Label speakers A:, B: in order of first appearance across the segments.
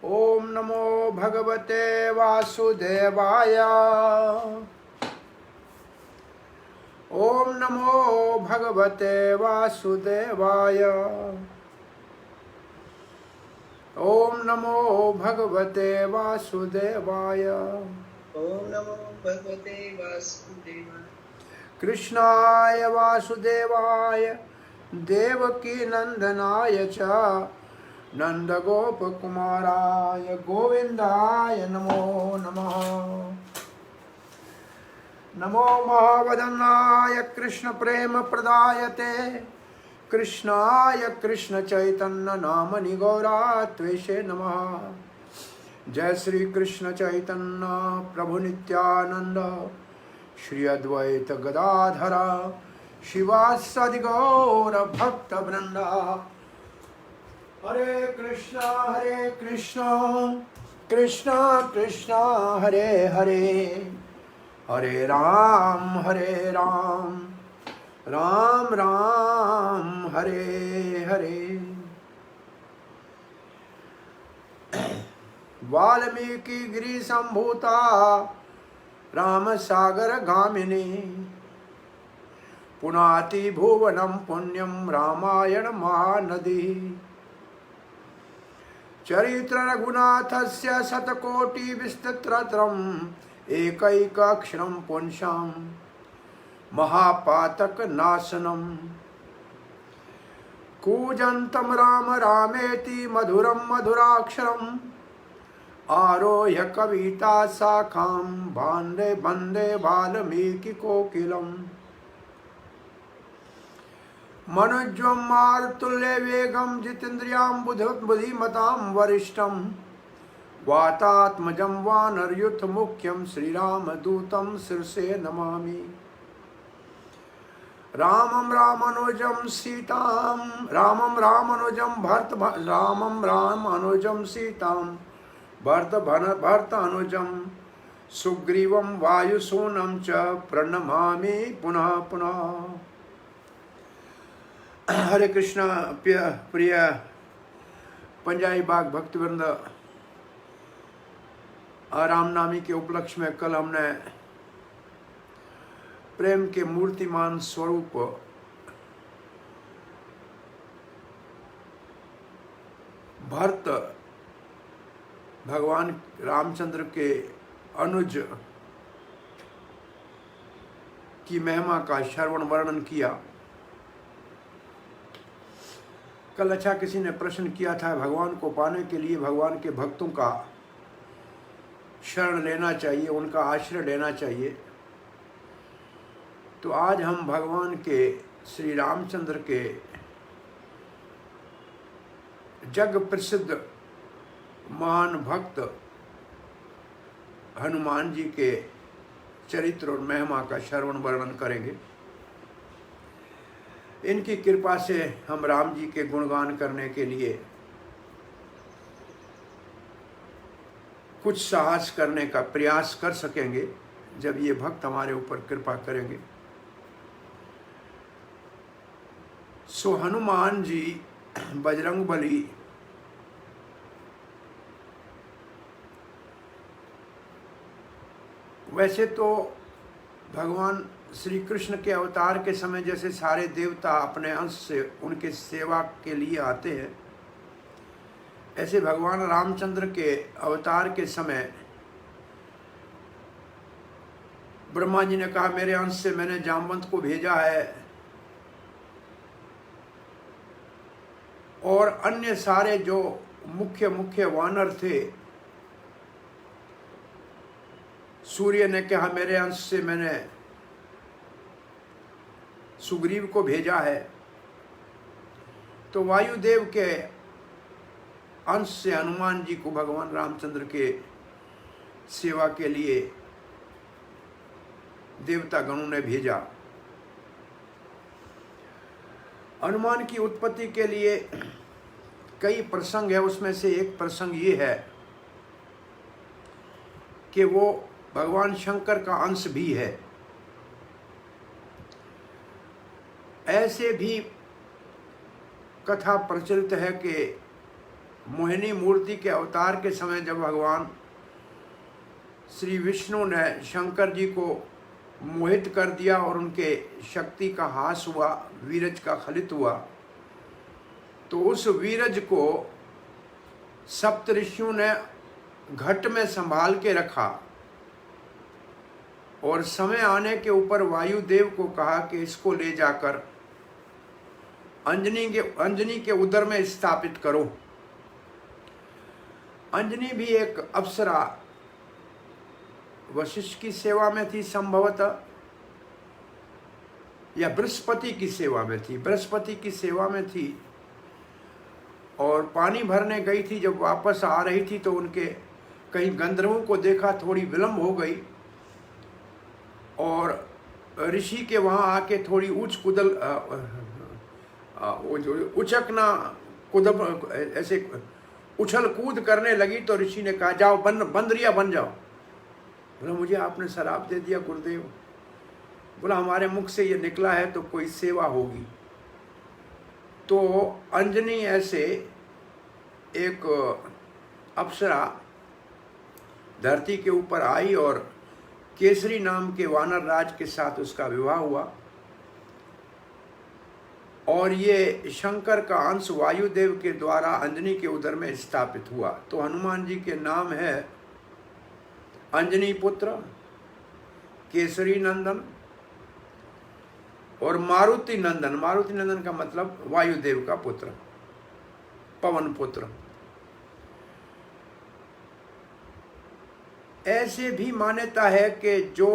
A: ओम नमो भगवते वासुदेवाय। ओम नमो भगवते वासुदेवाय। ओम नमो भगवते वासुदेवाय।
B: ओम नमो भगवते वासुदेवाय।
A: कृष्णाय वासुदेवाय देवकी नंदनाय च नंदगोपकुमाराय गोविंदाय नमो नमः। नमो महावदनाय कृष्ण प्रेम प्रदायते कृष्णाय कृष्ण चैतन्य नामनि गौरात्वेषे नमः। जय श्री कृष्ण चैतन्य प्रभु नित्यानंद श्री अद्वैत गदाधर शिवासादि गौर भक्त वृंदा। हरे कृष्णा कृष्णा कृष्णा हरे हरे, हरे राम राम राम हरे हरे। वाल्मीकि गिरि संभूता राम सागर गामिनी पुनाति भुवनम पुण्यम रामायण महानदी। चरित्र रघुनाथस्य शतकोटि विस्तृतम् एकैकाक्षरं पुंसां महापातक नाशनम्। कूजन्तं राम रामेति मधुरं मधुराक्षरम् आरोह्य कविता शाखां वन्दे वन्दे वाल्मीकि कोकिलम्। मनोज्वं मारुतुल्य वेगं जितेन्द्रियां बुद्धिमतां वरिष्ठं वातात्मजं वानरयूथ मुख्यं श्रीरामदूतं शिरसे नमामि। रामं रामानुजं सीतां भरतानुजं सुग्रीवं वायुसूनं च प्रणमामि पुनः पुनः। हरे कृष्णा प्रिय पंजाबी बाग भक्तवृंद, रामनामी के उपलक्ष्य में कल हमने प्रेम के मूर्तिमान स्वरूप भरत भगवान रामचंद्र के अनुज की महिमा का श्रवण वर्णन किया। कल अच्छा किसी ने प्रश्न किया था, भगवान को पाने के लिए भगवान के भक्तों का शरण लेना चाहिए, उनका आश्रय लेना चाहिए। तो आज हम भगवान के श्री रामचंद्र के जग प्रसिद्ध महान भक्त हनुमान जी के चरित्र और महिमा का श्रवण वर्णन करेंगे। इनकी कृपा से हम राम जी के गुणगान करने के लिए कुछ साहस करने का प्रयास कर सकेंगे जब ये भक्त हमारे ऊपर कृपा करेंगे। सो हनुमान जी बजरंगबली वैसे तो भगवान श्री कृष्ण के अवतार के समय जैसे सारे देवता अपने अंश से उनके सेवा के लिए आते हैं, ऐसे भगवान रामचंद्र के अवतार के समय ब्रह्मा जी ने कहा मेरे अंश से मैंने जामवंत को भेजा है और अन्य सारे जो मुख्य वानर थे, सूर्य ने कहा मेरे अंश से मैंने सुग्रीव को भेजा है। तो वायुदेव के अंश से हनुमान जी को भगवान रामचंद्र के सेवा के लिए देवता गणों ने भेजा। हनुमान की उत्पत्ति के लिए कई प्रसंग है, उसमें से एक प्रसंग ये है कि वो भगवान शंकर का अंश भी है। ऐसे भी कथा प्रचलित है कि मोहिनी मूर्ति के अवतार के समय जब भगवान श्री विष्णु ने शंकर जी को मोहित कर दिया और उनके शक्ति का हास हुआ, वीरज का खलित हुआ, तो उस वीरज को सप्त ऋषियों ने घट में संभाल के रखा और समय आने के ऊपर वायुदेव को कहा कि इसको ले जाकर अंजनी के उदर में स्थापित करो। अंजनी भी एक अप्सरा वशिष्ठ की सेवा में थी संभवतः, या बृहस्पति की सेवा में थी, बृहस्पति की सेवा में थी और पानी भरने गई थी। जब वापस आ रही थी तो उनके कहीं गंधर्वों को देखा, थोड़ी विलंब हो गई और ऋषि के वहाँ आके थोड़ी उचकना कूद ऐसे उछल कूद करने लगी तो ऋषि ने कहा जाओ बंदरिया बन जाओ। बोला मुझे आपने शराप दे दिया गुरुदेव। बोला हमारे मुख से ये निकला है तो कोई सेवा होगी। तो अंजनी ऐसे एक अप्सरा धरती के ऊपर आई और केसरी नाम के वानर राज के साथ उसका विवाह हुआ और ये शंकर का अंश वायुदेव के द्वारा अंजनी के उदर में स्थापित हुआ। तो हनुमान जी के नाम है अंजनी पुत्र, केसरी नंदन और मारुति नंदन। मारुति नंदन का मतलब वायुदेव का पुत्र, पवन पुत्र। ऐसे भी मान्यता है कि जो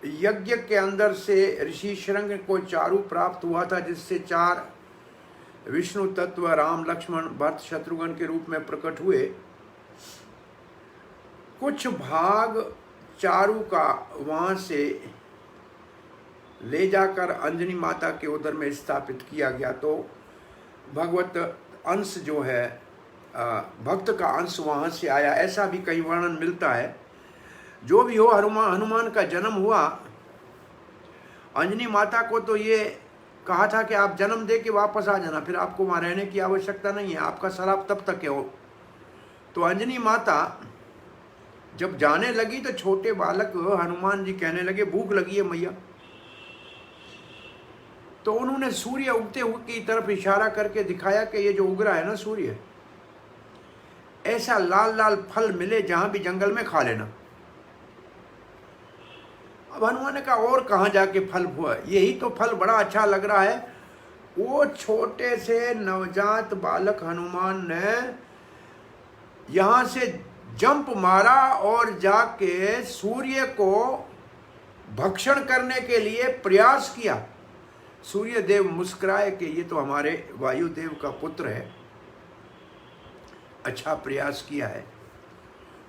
A: यज्ञ के अंदर से ऋषि शृंग को चारु प्राप्त हुआ था, जिससे 4 विष्णु तत्व राम लक्ष्मण भरत शत्रुघ्न के रूप में प्रकट हुए, कुछ भाग चारु का वहां से ले जाकर अंजनी माता के उदर में स्थापित किया गया। तो भगवत अंश जो है, भक्त का अंश वहां से आया, ऐसा भी कई वर्णन मिलता है। जो भी हो, हनुमान का जन्म हुआ। अंजनी माता को तो ये कहा था कि आप जन्म दे के वापस आ जाना, फिर आपको वहाँ रहने की आवश्यकता नहीं है, आपका शराब तब तक है। तो अंजनी माता जब जाने लगी तो छोटे बालक हनुमान जी कहने लगे भूख लगी है मैया। तो उन्होंने सूर्य उगते हुए की तरफ इशारा करके दिखाया कि ये जो उग रहा है ना सूर्य, ऐसा लाल लाल फल मिले जहां भी जंगल में खा लेना। अब हनुमान ने कहा और कहाँ जाके फल हुआ, यही तो फल बड़ा अच्छा लग रहा है। वो छोटे से नवजात बालक हनुमान ने यहां से जंप मारा और जाके सूर्य को भक्षण करने के लिए प्रयास किया। सूर्य देव मुस्कुराए कि ये तो हमारे वायुदेव का पुत्र है, अच्छा प्रयास किया है।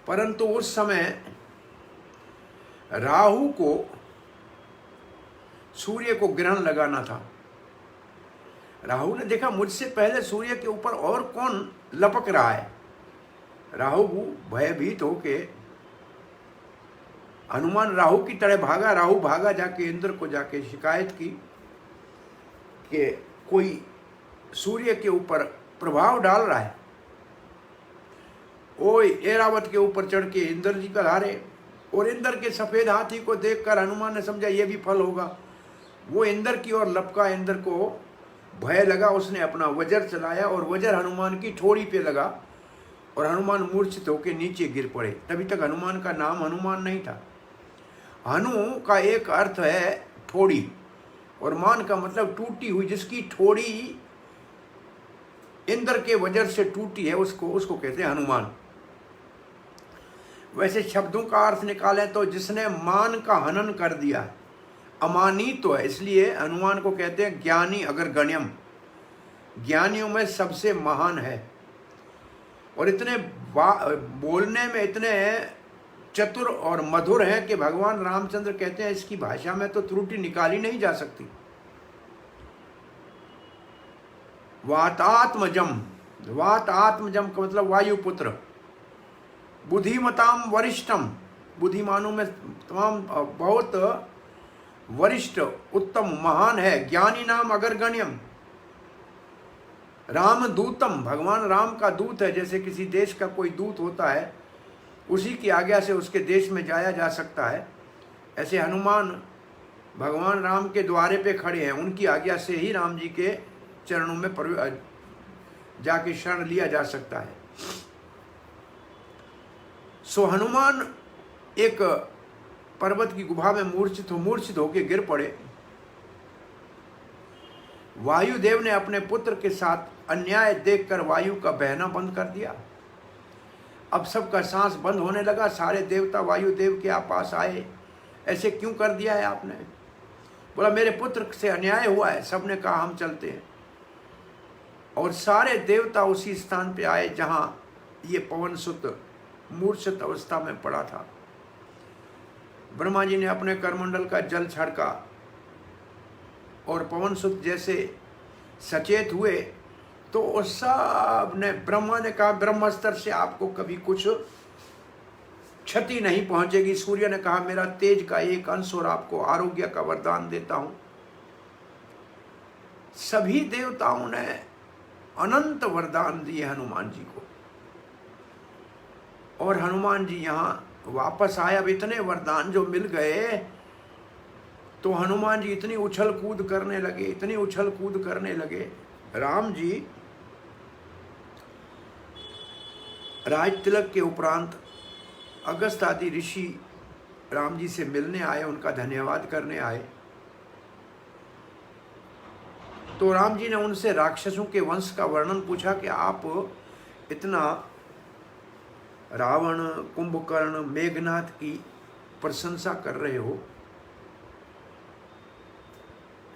A: परंतु उस समय राहु को सूर्य को ग्रहण लगाना था। राहु ने देखा मुझसे पहले सूर्य के ऊपर और कौन लपक रहा है। राहु भयभीत होके हनुमान राहु की तरह भागा। राहु भागा जाके इंद्र को जाके शिकायत की कि कोई सूर्य के ऊपर प्रभाव डाल रहा है। ओए ऐरावत के ऊपर चढ़ के इंद्र जी पर हारे, और इंद्र के सफेद हाथी को देखकर हनुमान ने समझा ये भी फल होगा। वो इंद्र की ओर लपका, इंद्र को भय लगा, उसने अपना वज्र चलाया और वज्र हनुमान की ठोड़ी पे लगा और हनुमान मूर्छित होकर नीचे गिर पड़े। तभी तक हनुमान का नाम हनुमान नहीं था। हनु का एक अर्थ है ठोड़ी और मान का मतलब टूटी हुई, जिसकी ठोड़ी इंद्र के वज्र से टूटी है उसको कहते हैं हनुमान। वैसे शब्दों का अर्थ निकालें तो जिसने मान का हनन कर दिया, अमानी तो है, इसलिए हनुमान को कहते हैं ज्ञानी अगर गण्यम, ज्ञानियों में सबसे महान है। और इतने बोलने में इतने चतुर और मधुर हैं कि भगवान रामचंद्र कहते हैं इसकी भाषा में तो त्रुटि निकाली नहीं जा सकती। वातात्मजम, वातात्मजम का मतलब वायुपुत्र। बुद्धिमताम वरिष्ठम, बुद्धिमानों में तमाम बहुत वरिष्ठ उत्तम महान है। ज्ञानी नाम अगर गण्यम, रामदूतम, भगवान राम का दूत है। जैसे किसी देश का कोई दूत होता है, उसी की आज्ञा से उसके देश में जाया जा सकता है, ऐसे हनुमान भगवान राम के द्वारे पे खड़े हैं। उनकी आज्ञा से ही राम जी के चरणों में जाके शरण लिया जा सकता है। सो हनुमान एक पर्वत की गुफा में मूर्छित होकर गिर पड़े। वायुदेव ने अपने पुत्र के साथ अन्याय देखकर वायु का बहना बंद कर दिया। अब सबका सांस बंद होने लगा। सारे देवता वायुदेव के पास आए, ऐसे क्यों कर दिया है आपने? बोला मेरे पुत्र से अन्याय हुआ है। सबने कहा हम चलते हैं। और सारे देवता उसी स्थान पे आए जहां ये पवन सुत मूर्छित अवस्था में पड़ा था। ब्रह्मा जी ने अपने करमंडल का जल छिड़का और पवन सुत जैसे सचेत हुए तो सब ने, ब्रह्मा ने कहा ब्रह्मस्त्र से आपको कभी कुछ क्षति नहीं पहुंचेगी। सूर्य ने कहा मेरा तेज का एक अंश और आपको आरोग्य का वरदान देता हूं। सभी देवताओं ने अनंत वरदान दिए हनुमान जी को। और हनुमान जी यहां वापस आए। अब इतने वरदान जो मिल गए तो हनुमान जी इतनी उछल कूद करने लगे, इतनी उछल कूद करने लगे। राम जी राज तिलक के उपरांत अगस्त आदि ऋषि राम जी से मिलने आए, उनका धन्यवाद करने आए। तो राम जी ने उनसे राक्षसों के वंश का वर्णन पूछा कि आप इतना रावण, कुंभकर्ण, मेघनाथ की प्रशंसा कर रहे हो,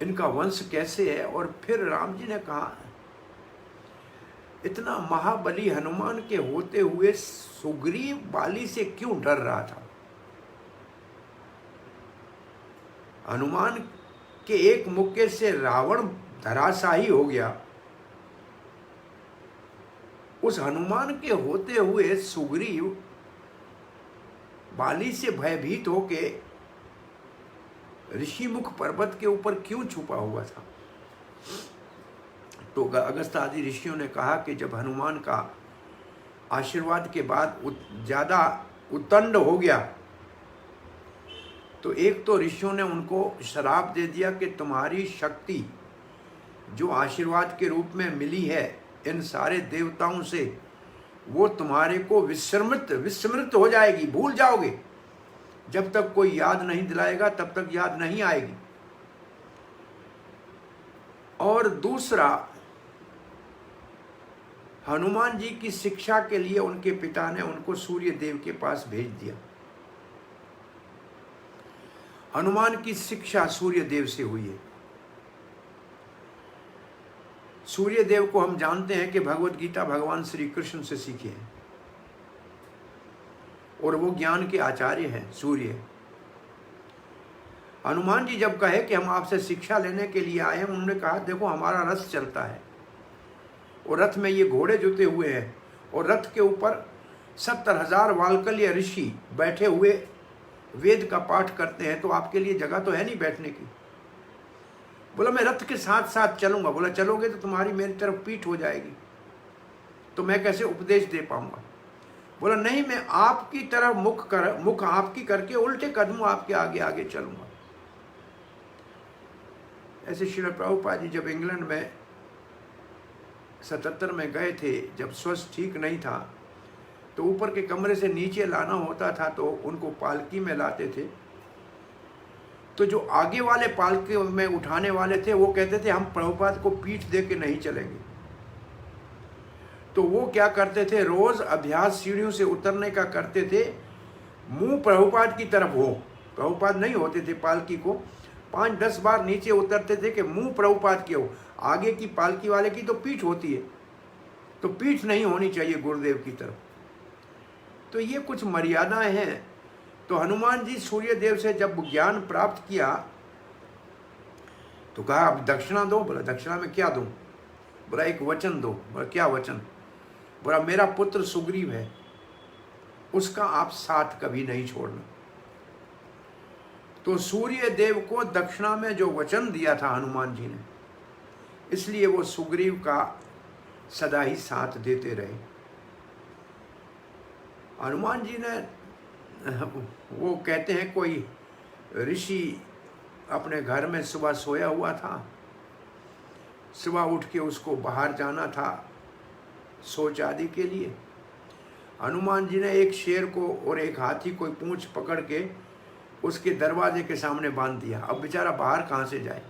A: इनका वंश कैसे है? और फिर राम जी ने कहा इतना महाबली हनुमान के होते हुए सुग्रीव बाली से क्यों डर रहा था? हनुमान के एक मुक्के से रावण धराशाही हो गया। उस हनुमान के होते हुए सुग्रीव बाली से भयभीत होके ऋषिमुख पर्वत के ऊपर क्यों छुपा हुआ था? तो अगस्त आदि ऋषियों ने कहा कि जब हनुमान का आशीर्वाद के बाद ज्यादा उतंड हो गया तो एक तो ऋषियों ने उनको श्राप दे दिया कि तुम्हारी शक्ति जो आशीर्वाद के रूप में मिली है इन सारे देवताओं से, वो तुम्हारे को विस्मृत हो जाएगी, भूल जाओगे। जब तक कोई याद नहीं दिलाएगा तब तक याद नहीं आएगी। और दूसरा, हनुमान जी की शिक्षा के लिए उनके पिता ने उनको सूर्य देव के पास भेज दिया। हनुमान की शिक्षा सूर्य देव से हुई है। सूर्य देव को हम जानते हैं कि भगवत गीता भगवान श्री कृष्ण से सीखे हैं और वो ज्ञान के आचार्य हैं सूर्य। हनुमान जी जब कहे कि हम आपसे शिक्षा लेने के लिए आए हैं, उन्होंने कहा देखो हमारा रथ चलता है और रथ में ये घोड़े जुते हुए हैं और रथ के ऊपर 70,000 वाल्कल्य ऋषि बैठे हुए वेद का पाठ करते हैं, तो आपके लिए जगह तो है नहीं बैठने की। बोला मैं रथ के साथ साथ चलूंगा। बोला चलोगे तो तुम्हारी मेरी तरफ पीठ हो जाएगी, तो मैं कैसे उपदेश दे पाऊंगा? बोला नहीं, मैं आपकी तरफ मुख आपकी करके उल्टे कदम आपके आगे आगे चलूंगा। ऐसे श्रील प्रभुपाद जी जब इंग्लैंड में 77 में गए थे, जब स्वास्थ्य ठीक नहीं था तो ऊपर के कमरे से नीचे लाना होता था, तो उनको पालकी में लाते थे। तो जो आगे वाले पालकी में उठाने वाले थे वो कहते थे हम प्रभुपाद को पीठ दे के नहीं चलेंगे। तो वो क्या करते थे, रोज अभ्यास सीढ़ियों से उतरने का करते थे, मुंह प्रभुपाद की तरफ हो। प्रभुपाद नहीं होते थे पालकी को, 5-10 बार नीचे उतरते थे कि मुंह प्रभुपाद के हो। आगे की पालकी वाले की तो पीठ होती है, तो पीठ नहीं होनी चाहिए गुरुदेव की तरफ। तो ये कुछ मर्यादाएं हैं। तो हनुमान जी सूर्य देव से जब ज्ञान प्राप्त किया तो कहा अब दक्षिणा दो। बोला दक्षिणा में क्या दूं? बोला एक वचन दो। बोला क्या वचन? बोला मेरा पुत्र सुग्रीव है, उसका आप साथ कभी नहीं छोड़ना। तो सूर्य देव को दक्षिणा में जो वचन दिया था हनुमान जी ने, इसलिए वो सुग्रीव का सदा ही साथ देते रहे। हनुमान जी ने, वो कहते हैं कोई ऋषि अपने घर में सुबह सोया हुआ था, सुबह उठ के उसको बाहर जाना था शौच आदि के लिए। हनुमान जी ने एक शेर को और एक हाथी को पूंछ पकड़ के उसके दरवाजे के सामने बांध दिया। अब बेचारा बाहर कहाँ से जाए।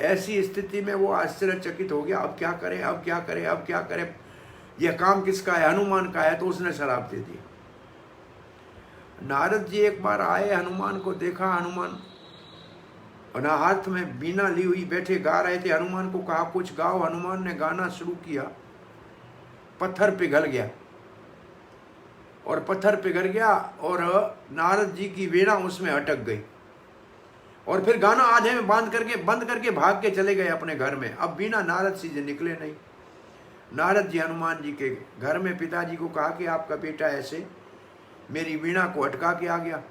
A: ऐसी स्थिति में वो आश्चर्यचकित हो गया, अब क्या करें, अब क्या करें, अब क्या करें, यह काम किसका है, हनुमान का है। तो उसने शराब दे दी। नारद जी एक बार आए, हनुमान को देखा, हनुमान और हाथ में बीना ली हुई बैठे गा रहे थे। हनुमान को कहा कुछ गाओ। हनुमान ने गाना शुरू किया, पत्थर पिघल गया और पत्थर पिघल गया और नारद जी की वीणा उसमें अटक गई और फिर गाना आधे में बंद करके भाग के चले गए अपने घर में। अब वीणा नारद जी निकले नहीं। नारद जी हनुमान जी के घर में पिताजी को कहा कि आपका बेटा ऐसे मेरी वीणा को अटका के आ गया।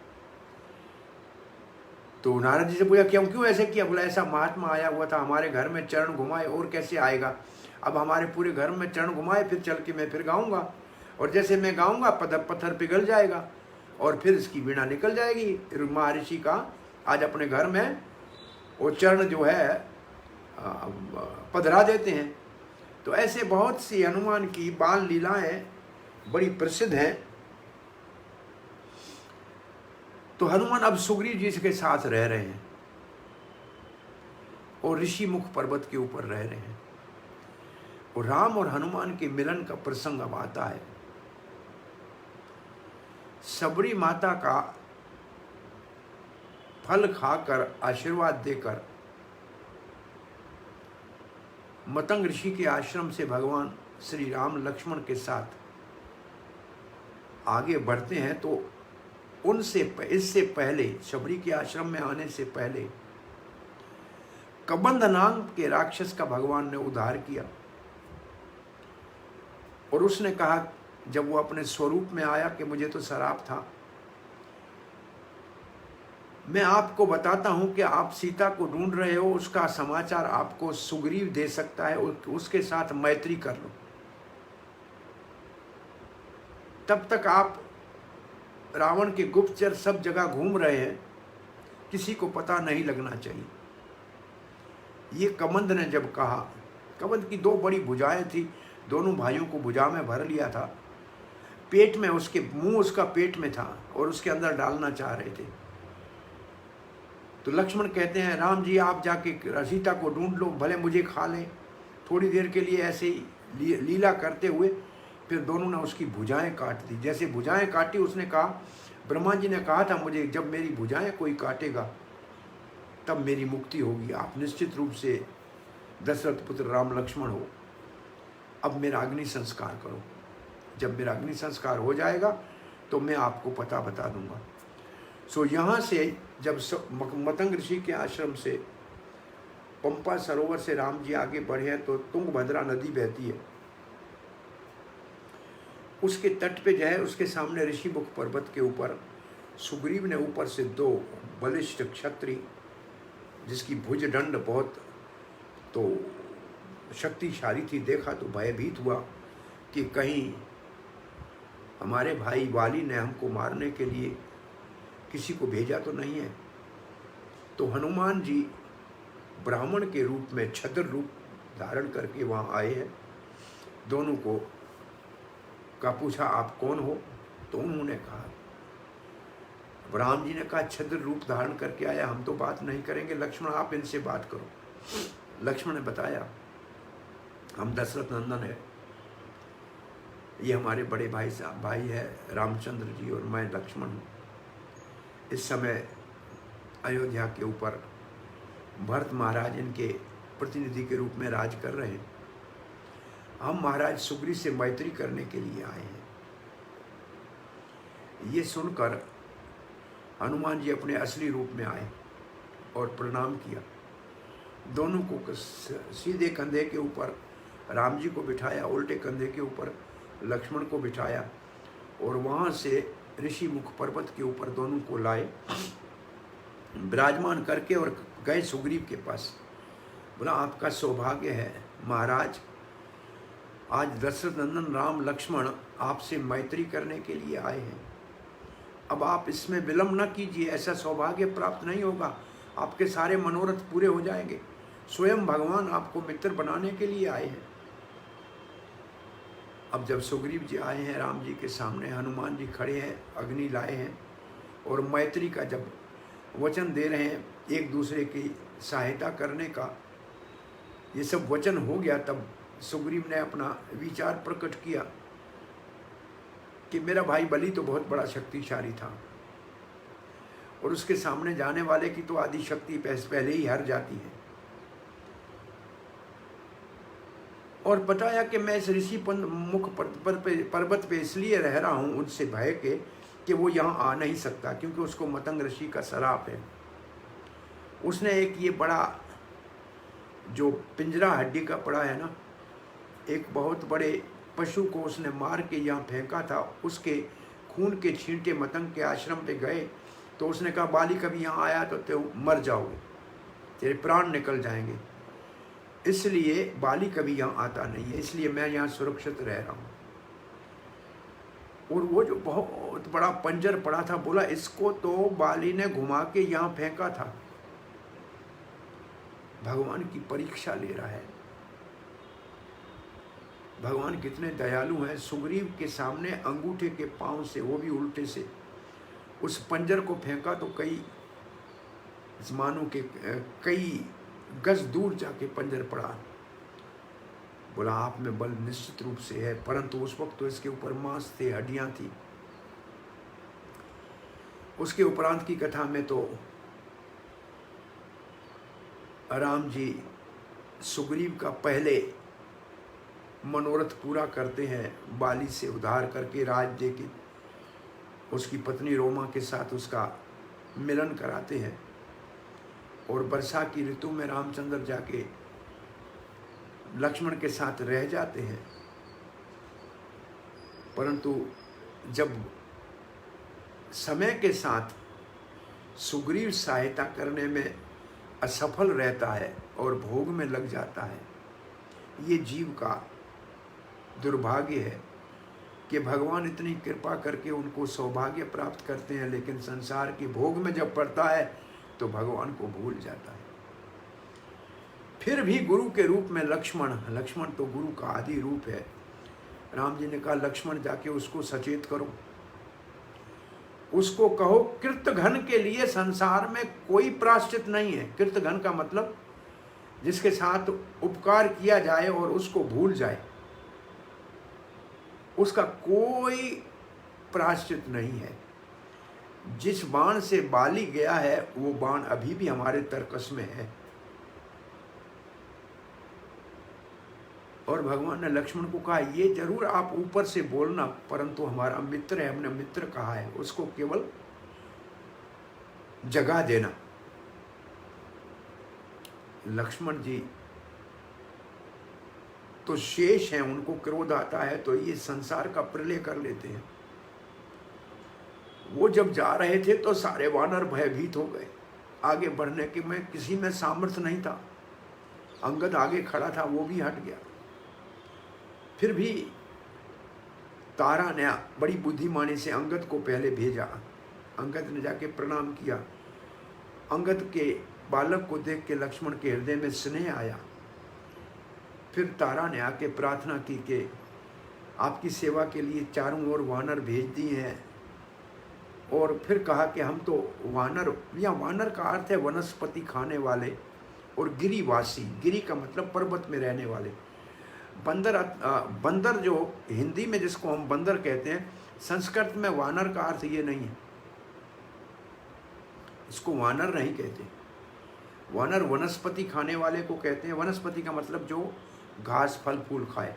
A: तो नारद जी से पूछा क्यों ऐसे किया। बोला ऐसा महात्मा आया हुआ था हमारे घर में, चरण घुमाए, और कैसे आएगा। अब हमारे पूरे घर में चरण घुमाए, फिर चल के मैं फिर गाऊंगा और जैसे मैं गाऊंगा पत्थर पिघल जाएगा और फिर इसकी वीणा निकल जाएगी। महर्षि का आज अपने घर में वो चरण जो है पधरा देते हैं। तो ऐसे बहुत सी हनुमान की बाल लीलाएं बड़ी प्रसिद्ध हैं। तो हनुमान अब सुग्रीव जी के साथ रह रहे हैं और ऋषि मुख पर्वत के ऊपर रह रहे हैं और राम और हनुमान के मिलन का प्रसंग अब आता है। सबरी माता का फल खाकर आशीर्वाद देकर मतंग ऋषि के आश्रम से भगवान श्री राम लक्ष्मण के साथ आगे बढ़ते हैं। तो इससे पहले, सबरी के आश्रम में आने से पहले, कबंध नाम के राक्षस का भगवान ने उद्धार किया और उसने कहा, जब वो अपने स्वरूप में आया कि मुझे तो शराब था, मैं आपको बताता हूं कि आप सीता को ढूंढ रहे हो, उसका समाचार आपको सुग्रीव दे सकता है, उसके साथ मैत्री कर लो। तब तक आप रावण के गुप्तचर सब जगह घूम रहे हैं, किसी को पता नहीं लगना चाहिए। ये कबंध ने जब कहा, कबंध की 2 बड़ी भुजाएं थी, दोनों भाइयों को भुजा में भर लिया था, पेट में उसके मुंह उसका पेट में था और उसके अंदर डालना चाह रहे थे। तो लक्ष्मण कहते हैं, राम जी आप जाके सीता को ढूंढ लो, भले मुझे खा लें। थोड़ी देर के लिए ऐसे ही लीला करते हुए फिर दोनों ने उसकी भुजाएं काट दी। जैसे भुजाएं काटी, उसने कहा, ब्रह्मा जी ने कहा था मुझे, जब मेरी भुजाएं कोई काटेगा तब मेरी मुक्ति होगी। आप निश्चित रूप से दशरथ पुत्र राम लक्ष्मण हो, अब मेरा अग्नि संस्कार करो। जब मेरा अग्नि संस्कार हो जाएगा तो मैं आपको पता बता दूंगा। सो यहाँ से जब मतंग ऋषि के आश्रम से पंपा सरोवर से राम जी आगे बढ़े हैं तो तुंगभद्रा नदी बहती है। उसके तट पे जो है, उसके सामने ऋषिमुख पर्वत के ऊपर सुग्रीव ने ऊपर से 2 बलिष्ठ क्षत्रिय, जिसकी भुज दंड बहुत तो शक्तिशाली थी, देखा तो भयभीत हुआ कि कहीं हमारे भाई वाली ने हमको मारने के लिए किसी को भेजा तो नहीं है। तो हनुमान जी ब्राह्मण के रूप में छद्र रूप धारण करके वहाँ आए हैं। दोनों को का पूछा, आप कौन हो? तो उन्होंने कहा, राम जी ने कहा, छद्र रूप धारण करके आया, हम तो बात नहीं करेंगे, लक्ष्मण आप इनसे बात करो। लक्ष्मण ने बताया, हम दशरथ नंदन है, ये हमारे बड़े भाई है रामचंद्र जी और मैं लक्ष्मण हूँ। इस समय अयोध्या के ऊपर भरत महाराज इनके प्रतिनिधि के रूप में राज कर रहे हैं। हम महाराज सुग्रीव से मैत्री करने के लिए आए हैं। ये सुनकर हनुमान जी अपने असली रूप में आए और प्रणाम किया। दोनों को सीधे कंधे के ऊपर राम जी को बिठाया, उल्टे कंधे के ऊपर लक्ष्मण को बिठाया और वहाँ से ऋषि मुख पर्वत के ऊपर दोनों को लाए, विराजमान करके और गए सुग्रीव के पास। बोला, आपका सौभाग्य है महाराज आज दशरथ नंदन राम लक्ष्मण आपसे मैत्री करने के लिए आए हैं। अब आप इसमें विलंब न कीजिए, ऐसा सौभाग्य प्राप्त नहीं होगा, आपके सारे मनोरथ पूरे हो जाएंगे। स्वयं भगवान आपको मित्र बनाने के लिए आए हैं। अब जब सुग्रीव जी आए हैं राम जी के सामने, हनुमान जी खड़े हैं, अग्नि लाए हैं और मैत्री का जब वचन दे रहे हैं, एक दूसरे की सहायता करने का ये सब वचन हो गया, तब सुग्रीव ने अपना विचार प्रकट किया कि मेरा भाई बलि तो बहुत बड़ा शक्तिशाली था और उसके सामने जाने वाले की तो आदि शक्ति पहले ही हार जाती है। और बताया कि मैं इस ऋषि मुख पर्वत पे इसलिए रह रहा हूँ उनसे भय के कि वो यहाँ आ नहीं सकता, क्योंकि उसको मतंग ऋषि का श्राप है। उसने एक ये बड़ा जो पिंजरा हड्डी का पड़ा है ना, एक बहुत बड़े पशु को उसने मार के यहाँ फेंका था। उसके खून के छींटे मतंग के आश्रम पे गए तो उसने कहा बाली कभी यहाँ आया तो तू मर जाओगे, तेरे प्राण निकल जाएंगे, इसलिए बाली कभी यहाँ आता नहीं है, इसलिए मैं यहाँ सुरक्षित रह रहा हूँ। और वो जो बहुत बड़ा पंजर पड़ा था, बोला इसको तो बाली ने घुमा के यहाँ फेंका था। भगवान की परीक्षा ले रहा है। भगवान कितने दयालु हैं। सुग्रीव के सामने अंगूठे के पांव से, वो भी उल्टे से, उस पंजर को फेंका तो कई मानो के कई गज दूर जाके पंजर पड़ा। बोला आप में बल निश्चित रूप से है, परंतु उस वक्त तो इसके ऊपर मांस थे, हड्डियां थी। उसके उपरांत की कथा में तो राम जी सुग्रीव का पहले मनोरथ पूरा करते हैं, बाली से उद्धार करके राज दे के उसकी पत्नी रोमा के साथ उसका मिलन कराते हैं। और वर्षा की ऋतु में रामचंद्र जाके लक्ष्मण के साथ रह जाते हैं। परंतु जब समय के साथ सुग्रीव सहायता करने में असफल रहता है और भोग में लग जाता है, ये जीव का दुर्भाग्य है कि भगवान इतनी कृपा करके उनको सौभाग्य प्राप्त करते हैं, लेकिन संसार की भोग में जब पड़ता है तो भगवान को भूल जाता है। फिर भी गुरु के रूप में लक्ष्मण तो गुरु का आदि रूप है। राम जी ने कहा लक्ष्मण जाके उसको सचेत करो, उसको कहो कृतघ्न के लिए संसार में कोई प्रायश्चित नहीं है। कृतघ्न का मतलब जिसके साथ उपकार किया जाए और उसको भूल जाए, उसका कोई प्रायश्चित नहीं है। जिस बाण से बाली गया है वो बाण अभी भी हमारे तरकस में है। और भगवान ने लक्ष्मण को कहा ये जरूर आप ऊपर से बोलना, परंतु हमारा मित्र है, हमने मित्र कहा है, उसको केवल जगा देना। लक्ष्मण जी तो शेष हैं, उनको क्रोध आता है तो ये संसार का प्रलय कर लेते हैं। वो जब जा रहे थे तो सारे वानर भयभीत हो गए। आगे बढ़ने के में किसी में सामर्थ्य नहीं था। अंगद आगे खड़ा था, वो भी हट गया। फिर भी तारा ने बड़ी बुद्धिमानी से अंगद को पहले भेजा। अंगद ने जाके प्रणाम किया। अंगद के बालक को देख के लक्ष्मण के हृदय में स्नेह आया। फिर तारा ने आके प्रार्थना की कि आपकी सेवा के लिए चारों ओर वानर भेज दिए हैं। और फिर कहा कि हम तो वानर, या वानर का अर्थ है वनस्पति खाने वाले, और गिरिवासी, गिरी का मतलब पर्वत में रहने वाले। बंदर जो हिंदी में जिसको हम बंदर कहते हैं, संस्कृत में वानर का अर्थ ये नहीं है, इसको वानर नहीं कहते। वानर वनस्पति खाने वाले को कहते हैं। वनस्पति का मतलब जो घास फल फूल खाए,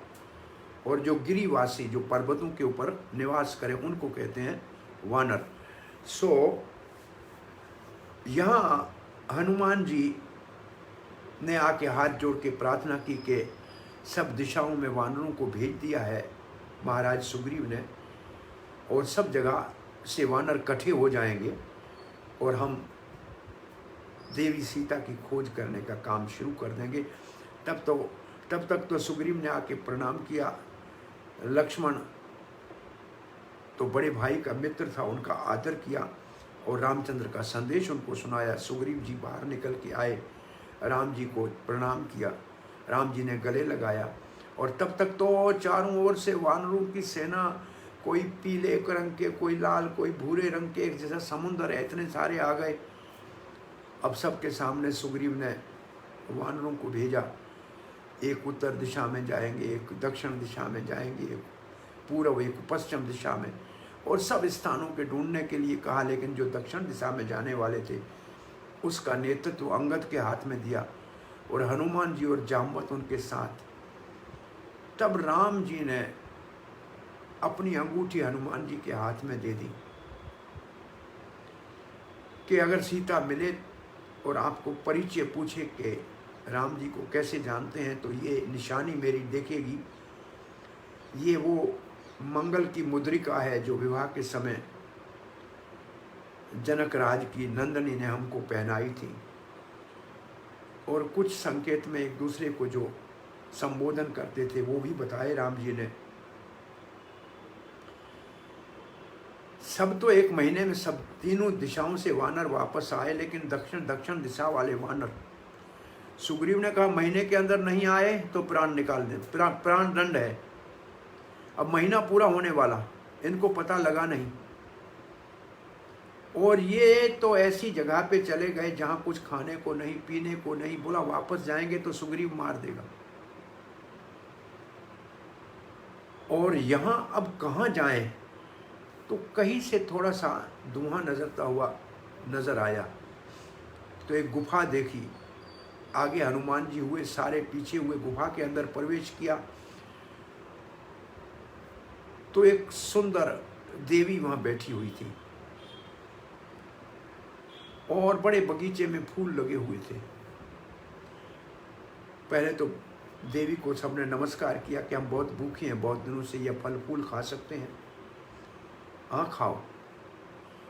A: और जो गिरिवासी जो पर्वतों के ऊपर निवास करे उनको कहते हैं वानर। यहाँ हनुमान जी ने आके हाथ जोड़ के प्रार्थना की कि सब दिशाओं में वानरों को भेज दिया है महाराज सुग्रीव ने, और सब जगह से वानर इकट्ठे हो जाएंगे और हम देवी सीता की खोज करने का काम शुरू कर देंगे। तब तो तब तक तो सुग्रीव ने आके प्रणाम किया। लक्ष्मण तो बड़े भाई का मित्र था, उनका आदर किया और रामचंद्र का संदेश उनको सुनाया। सुग्रीव जी बाहर निकल के आए, राम जी को प्रणाम किया, राम जी ने गले लगाया। और तब तक तो चारों ओर से वानरों की सेना, कोई पीले रंग के, कोई लाल, कोई भूरे रंग के, एक जैसा समुद्र है, इतने सारे आ गए। अब सबके सामने सुग्रीव ने वानरों को भेजा, एक उत्तर दिशा में जाएंगे, एक दक्षिण दिशा में जाएंगे, एक पूर्व, एक पश्चिम दिशा में, और सब स्थानों के ढूंढने के लिए कहा। लेकिन जो दक्षिण दिशा में जाने वाले थे उसका नेतृत्व अंगद के हाथ में दिया और हनुमान जी और जामवंत उनके साथ। तब राम जी ने अपनी अंगूठी हनुमान जी के हाथ में दे दी कि अगर सीता मिले और आपको परिचय पूछे कि राम जी को कैसे जानते हैं, तो ये निशानी मेरी देखेगी, ये वो मंगल की मुद्रिका है जो विवाह के समय जनक राज की नंदनी ने हमको पहनाई थी। और कुछ संकेत में एक दूसरे को जो संबोधन करते थे वो भी बताए राम जी ने। सब तो एक महीने में सब तीनों दिशाओं से वानर वापस आए, लेकिन दक्षिण दिशा वाले वानर, सुग्रीव ने कहा महीने के अंदर नहीं आए तो प्राण निकाल दें, प्राण दंड है। अब महीना पूरा होने वाला, इनको पता लगा नहीं, और ये तो ऐसी जगह पे चले गए जहां कुछ खाने को नहीं, पीने को नहीं। बोला वापस जाएंगे तो सुग्रीव मार देगा, और यहां अब कहां जाएं? तो कहीं से थोड़ा सा धुआं नजर आया, तो एक गुफा देखी। आगे हनुमान जी हुए, सारे पीछे हुए, गुफा के अंदर प्रवेश किया तो एक सुंदर देवी वहां बैठी हुई थी और बड़े बगीचे में फूल लगे हुए थे। पहले तो देवी को सबने नमस्कार किया कि हम बहुत भूखे हैं, बहुत दिनों से यह फल फूल खा सकते हैं। हाँ खाओ।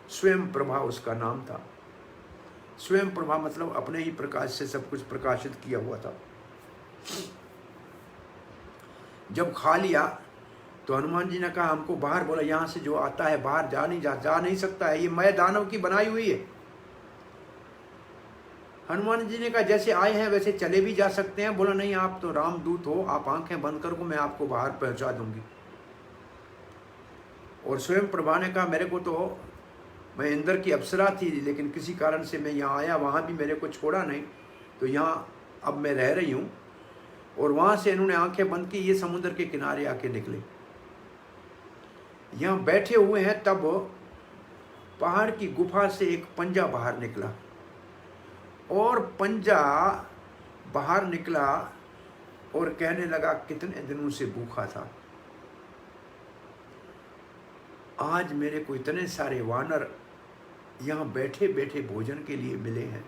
A: स्वयं प्रभा उसका नाम था। स्वयं प्रभा मतलब अपने ही प्रकाश से सब कुछ प्रकाशित किया हुआ था। जब खा लिया तो हनुमान जी ने कहा हमको बाहर, बोला यहाँ से जो आता है बाहर जा नहीं सकता है, ये मैं दानव की बनाई हुई है। हनुमान जी ने कहा जैसे आए हैं वैसे चले भी जा सकते हैं। बोला नहीं, आप तो रामदूत हो, आप आंखें बंद करो, मैं आपको बाहर पहुंचा दूंगी। और स्वयं प्रभा ने कहा मेरे को तो, मैं इंद्र की अप्सरा थी, लेकिन किसी कारण से मैं यहाँ आया, वहाँ भी मेरे को छोड़ा नहीं, तो यहाँ अब मैं रह रही हूँ। और वहाँ से इन्होंने आंखें बंद की, ये समुद्र के किनारे आके निकले, यहाँ बैठे हुए हैं। तब पहाड़ की गुफा से एक पंजा बाहर निकला, और पंजा बाहर निकला और कहने लगा कितने दिनों से भूखा था, आज मेरे को इतने सारे वानर यहाँ बैठे बैठे भोजन के लिए मिले हैं।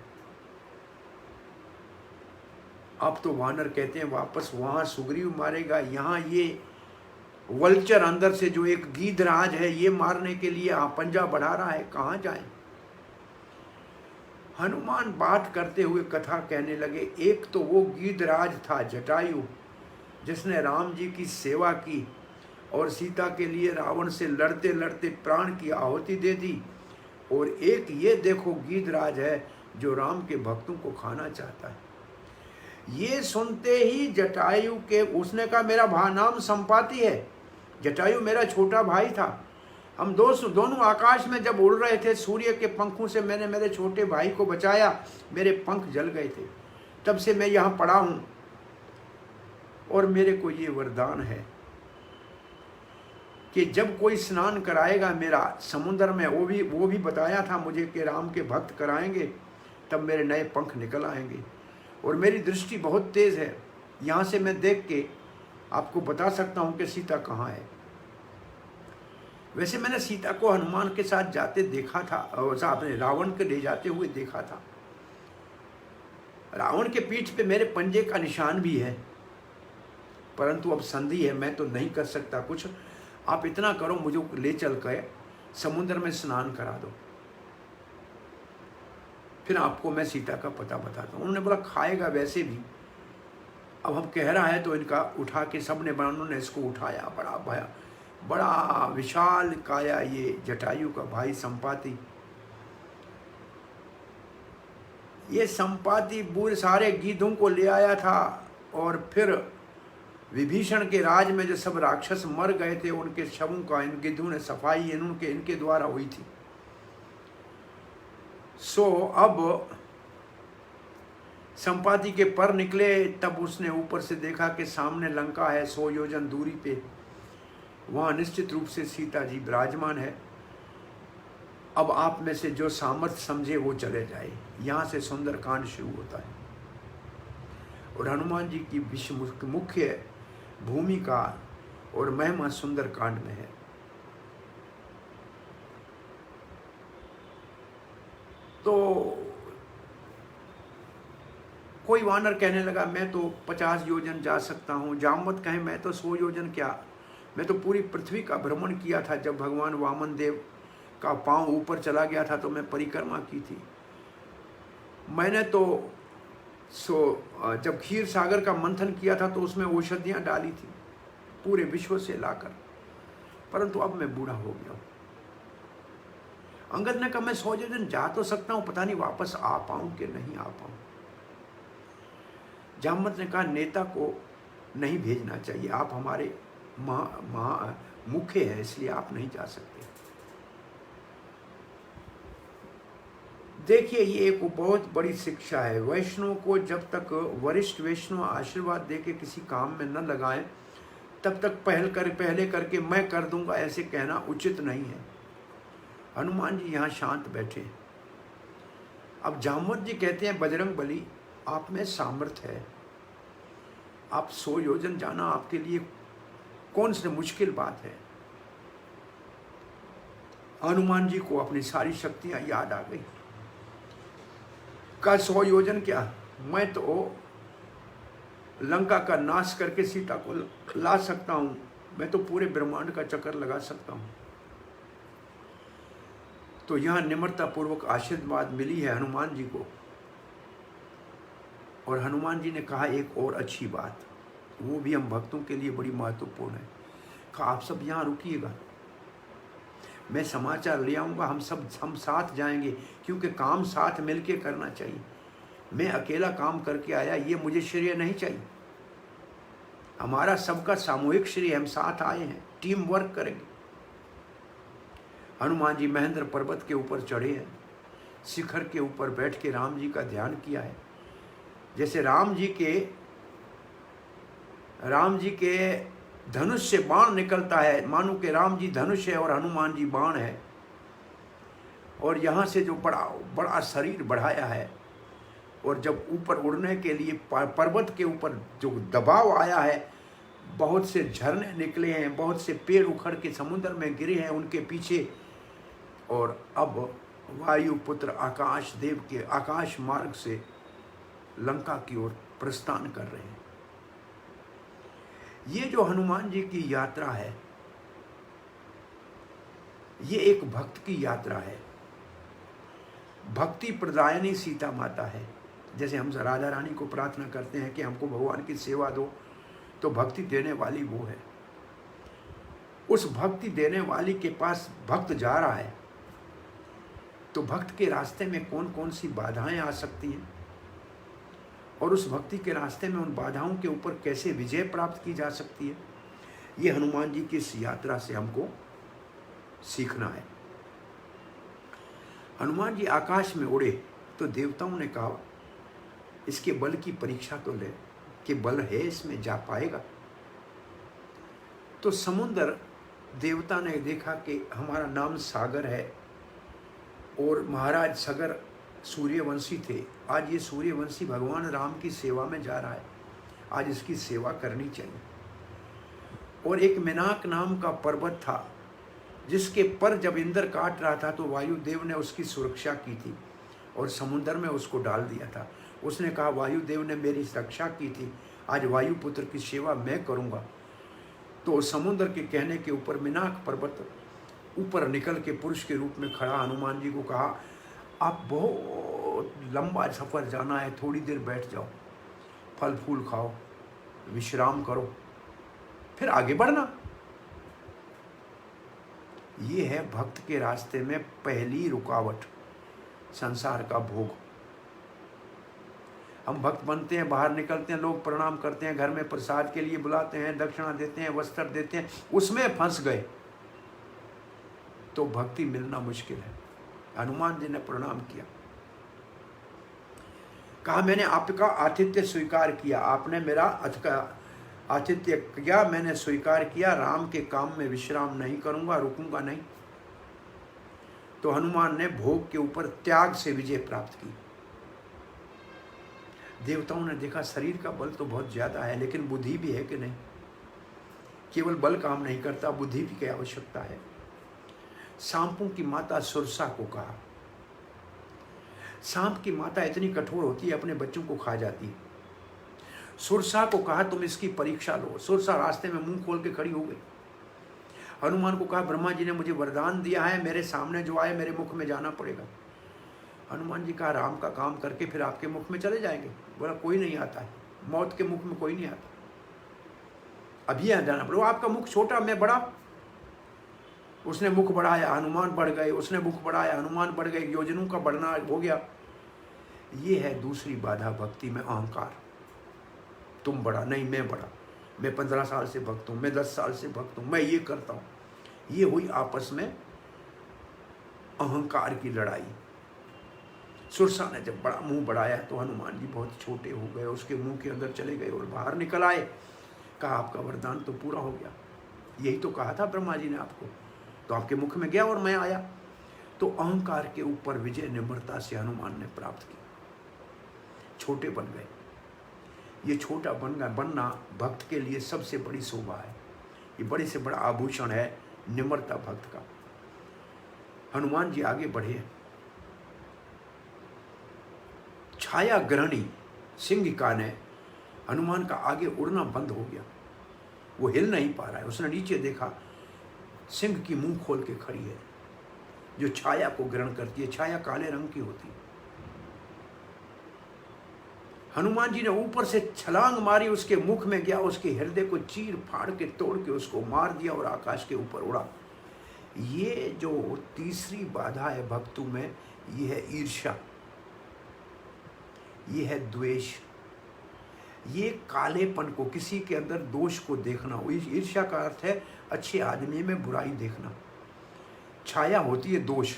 A: अब तो वानर कहते हैं वापस वहाँ सुग्रीव मारेगा, यहाँ ये वल्चर अंदर से जो एक गीधराज है ये मारने के लिए पंजा बढ़ा रहा है, कहाँ जाए। हनुमान बात करते हुए कथा कहने लगे, एक तो वो गीधराज था जटायु, जिसने राम जी की सेवा की और सीता के लिए रावण से लड़ते लड़ते प्राण की आहुति दे दी। और एक ये देखो गीधराज है जो राम के भक्तों को खाना चाहता है। ये सुनते ही जटायु के, उसने कहा मेरा नाम संपाति है, जटायु मेरा छोटा भाई था। हम दोनों आकाश में जब उड़ रहे थे, सूर्य के पंखों से मैंने मेरे छोटे भाई को बचाया, मेरे पंख जल गए थे, तब से मैं यहाँ पड़ा हूँ और मेरे को ये वरदान है कि जब कोई स्नान कराएगा मेरा समुद्र में, वो भी बताया था मुझे कि राम के भक्त कराएंगे, तब मेरे नए पंख निकल आएंगे। और मेरी दृष्टि बहुत तेज़ है, यहाँ से मैं देख के आपको बता सकता हूँ कि सीता कहाँ है। वैसे मैंने सीता को हनुमान के साथ जाते देखा था, और अपने रावण के ले जाते हुए देखा था। रावण के पीठ पे मेरे पंजे का निशान भी है, परंतु अब संधि है, मैं तो नहीं कर सकता कुछ। आप इतना करो, मुझे ले चल कर समुद्र में स्नान करा दो, फिर आपको मैं सीता का पता बताता हूँ। उन्होंने बोला खाएगा वैसे भी, अब हम कह रहा है तो इनका उठा के सबने ब्राह्मणों ने इसको उठाया, बड़ा विशाल काया ये जटायु का भाई संपाति। ये संपाति पूरे सारे गीधों को ले आया था और फिर विभीषण के राज में जो सब राक्षस मर गए थे उनके शवों का इन गिद्धों ने सफाई इनके द्वारा हुई थी। सो अब संपाति के पर निकले, तब उसने ऊपर से देखा कि सामने लंका है 100 योजन दूरी पे, वहां निश्चित रूप से सीता जी विराजमान है। अब आप में से जो सामर्थ्य समझे वो चले जाए। यहाँ से सुंदर कांड शुरू होता है और हनुमान जी की विश्व मुख्य भूमिका और महिमा सुंदर कांड में है। तो कोई वानर कहने लगा मैं तो 50 योजन जा सकता हूँ। जामवत कहे मैं तो 100 योजन क्या, मैं तो पूरी पृथ्वी का भ्रमण किया था। जब भगवान वामन देव का पांव ऊपर चला गया था तो मैं परिक्रमा की थी। मैंने तो जब क्षीर सागर का मंथन किया था तो उसमें औषधियाँ डाली थी पूरे विश्व से लाकर, परंतु अब मैं बूढ़ा हो गया हूँ। अंगद ने कहा मैं 100 योजन जा तो सकता हूँ, पता नहीं वापस आ पाऊँ कि नहीं आ पाऊँ। जामवत ने कहा नेता को नहीं भेजना चाहिए, आप हमारे मुख्य हैं इसलिए आप नहीं जा सकते। देखिए ये एक बहुत बड़ी शिक्षा है। वैष्णव को जब तक वरिष्ठ वैष्णव आशीर्वाद देके किसी काम में न लगाएं तब तक पहले करके मैं कर दूंगा ऐसे कहना उचित नहीं है। हनुमान जी यहाँ शांत बैठे। अब जामवत जी कहते हैं बजरंग बली आप में सामर्थ्य है, आप 100 योजन जाना आपके लिए कौन सी मुश्किल बात है। हनुमान जी को अपनी सारी शक्तियां याद आ गई। का 100 योजन क्या, मैं तो लंका का नाश करके सीता को ला सकता हूं, मैं तो पूरे ब्रह्मांड का चक्कर लगा सकता हूं। तो यहां निम्रता पूर्वक आशीर्वाद मिली है हनुमान जी को। और हनुमान जी ने कहा एक और अच्छी बात, वो भी हम भक्तों के लिए बड़ी महत्वपूर्ण है। कहा आप सब यहाँ रुकिएगा, मैं समाचार ले आऊँगा, हम साथ जाएंगे, क्योंकि काम साथ मिलके करना चाहिए। मैं अकेला काम करके आया, ये मुझे श्रेय नहीं चाहिए। हमारा सबका सामूहिक श्रेय, हम साथ आए हैं, टीम वर्क करेंगे। हनुमान जी महेंद्र पर्वत के ऊपर चढ़े हैं, शिखर के ऊपर बैठ के राम जी का ध्यान किया है। जैसे राम जी के धनुष से बाण निकलता है, मानो कि राम जी धनुष है और हनुमान जी बाण है। और यहाँ से जो बड़ा शरीर बढ़ाया है, और जब ऊपर उड़ने के लिए पर्वत के ऊपर जो दबाव आया है, बहुत से झरने निकले हैं, बहुत से पेड़ उखड़ के समुद्र में गिरे हैं उनके पीछे। और अब वायुपुत्र आकाश देव के आकाश मार्ग से लंका की ओर प्रस्थान कर रहे हैं। ये जो हनुमान जी की यात्रा है, ये एक भक्त की यात्रा है। भक्ति प्रदायनी सीता माता है। जैसे हम राजा रानी को प्रार्थना करते हैं कि हमको भगवान की सेवा दो, तो भक्ति देने वाली वो है। उस भक्ति देने वाली के पास भक्त जा रहा है, तो भक्त के रास्ते में कौन कौन सी बाधाएं आ सकती हैं, और उस भक्ति के रास्ते में उन बाधाओं के ऊपर कैसे विजय प्राप्त की जा सकती है, ये हनुमान जी की इस यात्रा से हमको सीखना है। हनुमान जी आकाश में उड़े तो देवताओं ने कहा इसके बल की परीक्षा तो ले, कि बल है इसमें, जा पाएगा। तो समुद्र देवता ने देखा कि हमारा नाम सागर है और महाराज सगर सूर्यवंशी थे, आज ये सूर्यवंशी भगवान राम की सेवा में जा रहा है, आज इसकी सेवा करनी चाहिए। और एक मेनाक नाम का पर्वत था जिसके पर जब इंद्र काट रहा था तो वायुदेव ने उसकी सुरक्षा की थी और समुद्र में उसको डाल दिया था। उसने कहा वायुदेव ने मेरी रक्षा की थी, आज वायुपुत्र की सेवा मैं करूँगा। तो समुद्र के कहने के ऊपर मेनाक पर्वत ऊपर निकल के पुरुष के रूप में खड़ा हनुमान जी को कहा आप बहुत लंबा सफ़र जाना है, थोड़ी देर बैठ जाओ, फल फूल खाओ, विश्राम करो, फिर आगे बढ़ना। ये है भक्त के रास्ते में पहली रुकावट, संसार का भोग। हम भक्त बनते हैं, बाहर निकलते हैं, लोग प्रणाम करते हैं, घर में प्रसाद के लिए बुलाते हैं, दक्षिणा देते हैं, वस्त्र देते हैं, उसमें फंस गए तो भक्ति मिलना मुश्किल है। हनुमान जी ने प्रणाम किया, कहा मैंने आपका आतिथ्य स्वीकार किया, आपने मेरा आतिथ्य किया, मैंने स्वीकार किया, राम के काम में विश्राम नहीं करूंगा, रुकूंगा नहीं। तो हनुमान ने भोग के ऊपर त्याग से विजय प्राप्त की। देवताओं ने देखा शरीर का बल तो बहुत ज्यादा है, लेकिन बुद्धि भी है कि नहीं? केवल बल काम नहीं करता, बुद्धि की आवश्यकता है। सांपों की माता सुरसा को कहा, सांप की माता इतनी कठोर होती है, अपने बच्चों को खा जाती है। सुरसा को कहा तुम इसकी परीक्षा लो। सुरसा रास्ते में मुंह खोल के खड़ी हो गई। हनुमान को कहा ब्रह्मा जी ने मुझे वरदान दिया है, मेरे सामने जो आए मेरे मुख में जाना पड़ेगा। हनुमान जी कहा राम का काम करके फिर आपके मुख में चले जाएंगे। बोला कोई नहीं आता है, मौत के मुख में कोई नहीं आता, अभी आ जाना पड़ेगा। आपका मुख छोटा, मैं बड़ा। उसने मुख बढ़ाया, हनुमान बढ़ गए, उसने मुख बढ़ाया, हनुमान बढ़ गए, योजनों का बढ़ना हो गया। ये है दूसरी बाधा भक्ति में, अहंकार। तुम बड़ा, नहीं मैं बड़ा, मैं 15 साल से भक्त हूं, मैं 10 साल से भक्त हूं, मैं ये करता हूं। ये हुई आपस में अहंकार की लड़ाई। सुरसा ने जब बड़ा मुंह बढ़ाया तो हनुमान जी बहुत छोटे हो गए, उसके मुंह के अंदर चले गए और बाहर निकल आए। कहा आपका वरदान तो पूरा हो गया, यही तो कहा था ब्रह्मा जी ने आपको, तो आपके मुख में गया और मैं आया। तो अहंकार के ऊपर विजय निम्रता से हनुमान ने प्राप्त की, छोटे बन गए। ये छोटा बनना भक्त के लिए सबसे बड़ी शोभा है, ये बड़े से बड़ा आभूषण है निम्रता भक्त का। हनुमान जी आगे बढ़े। छाया ग्रहणी सिंहिका ने हनुमान का आगे उड़ना बंद हो गया, वो हिल नहीं पा रहा है। उसने नीचे देखा, सिंह की मुंह खोल के खड़ी है जो छाया को ग्रहण करती है। छाया काले रंग की होती है। हनुमान जी ने ऊपर से छलांग मारी, उसके मुख में गया, उसके हृदय को चीर फाड़ के तोड़ के उसको मार दिया और आकाश के ऊपर उड़ा। ये जो तीसरी बाधा है भक्तों में, ये है ईर्ष्या, ये है द्वेष, ये कालेपन को, किसी के अंदर दोष को देखना। ईर्ष्या का अर्थ है अच्छे आदमी में बुराई देखना। छाया होती है दोष,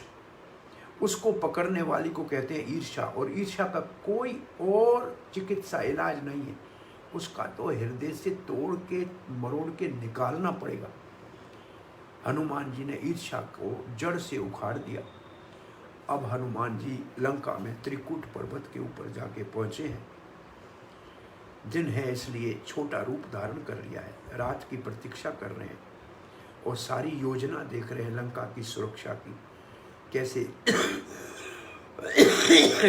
A: उसको पकड़ने वाली को कहते हैं ईर्ष्या। और ईर्ष्या का कोई और चिकित्सा इलाज नहीं है, उसका तो हृदय से तोड़ के मरोड़ के निकालना पड़ेगा। हनुमान जी ने ईर्ष्या को जड़ से उखाड़ दिया। अब हनुमान जी लंका में त्रिकूट पर्वत के ऊपर जाके पहुंचे हैं। दिन है इसलिए छोटा रूप धारण कर लिया है, रात की प्रतीक्षा कर रहे हैं और सारी योजना देख रहे हैं लंका की सुरक्षा की। कैसे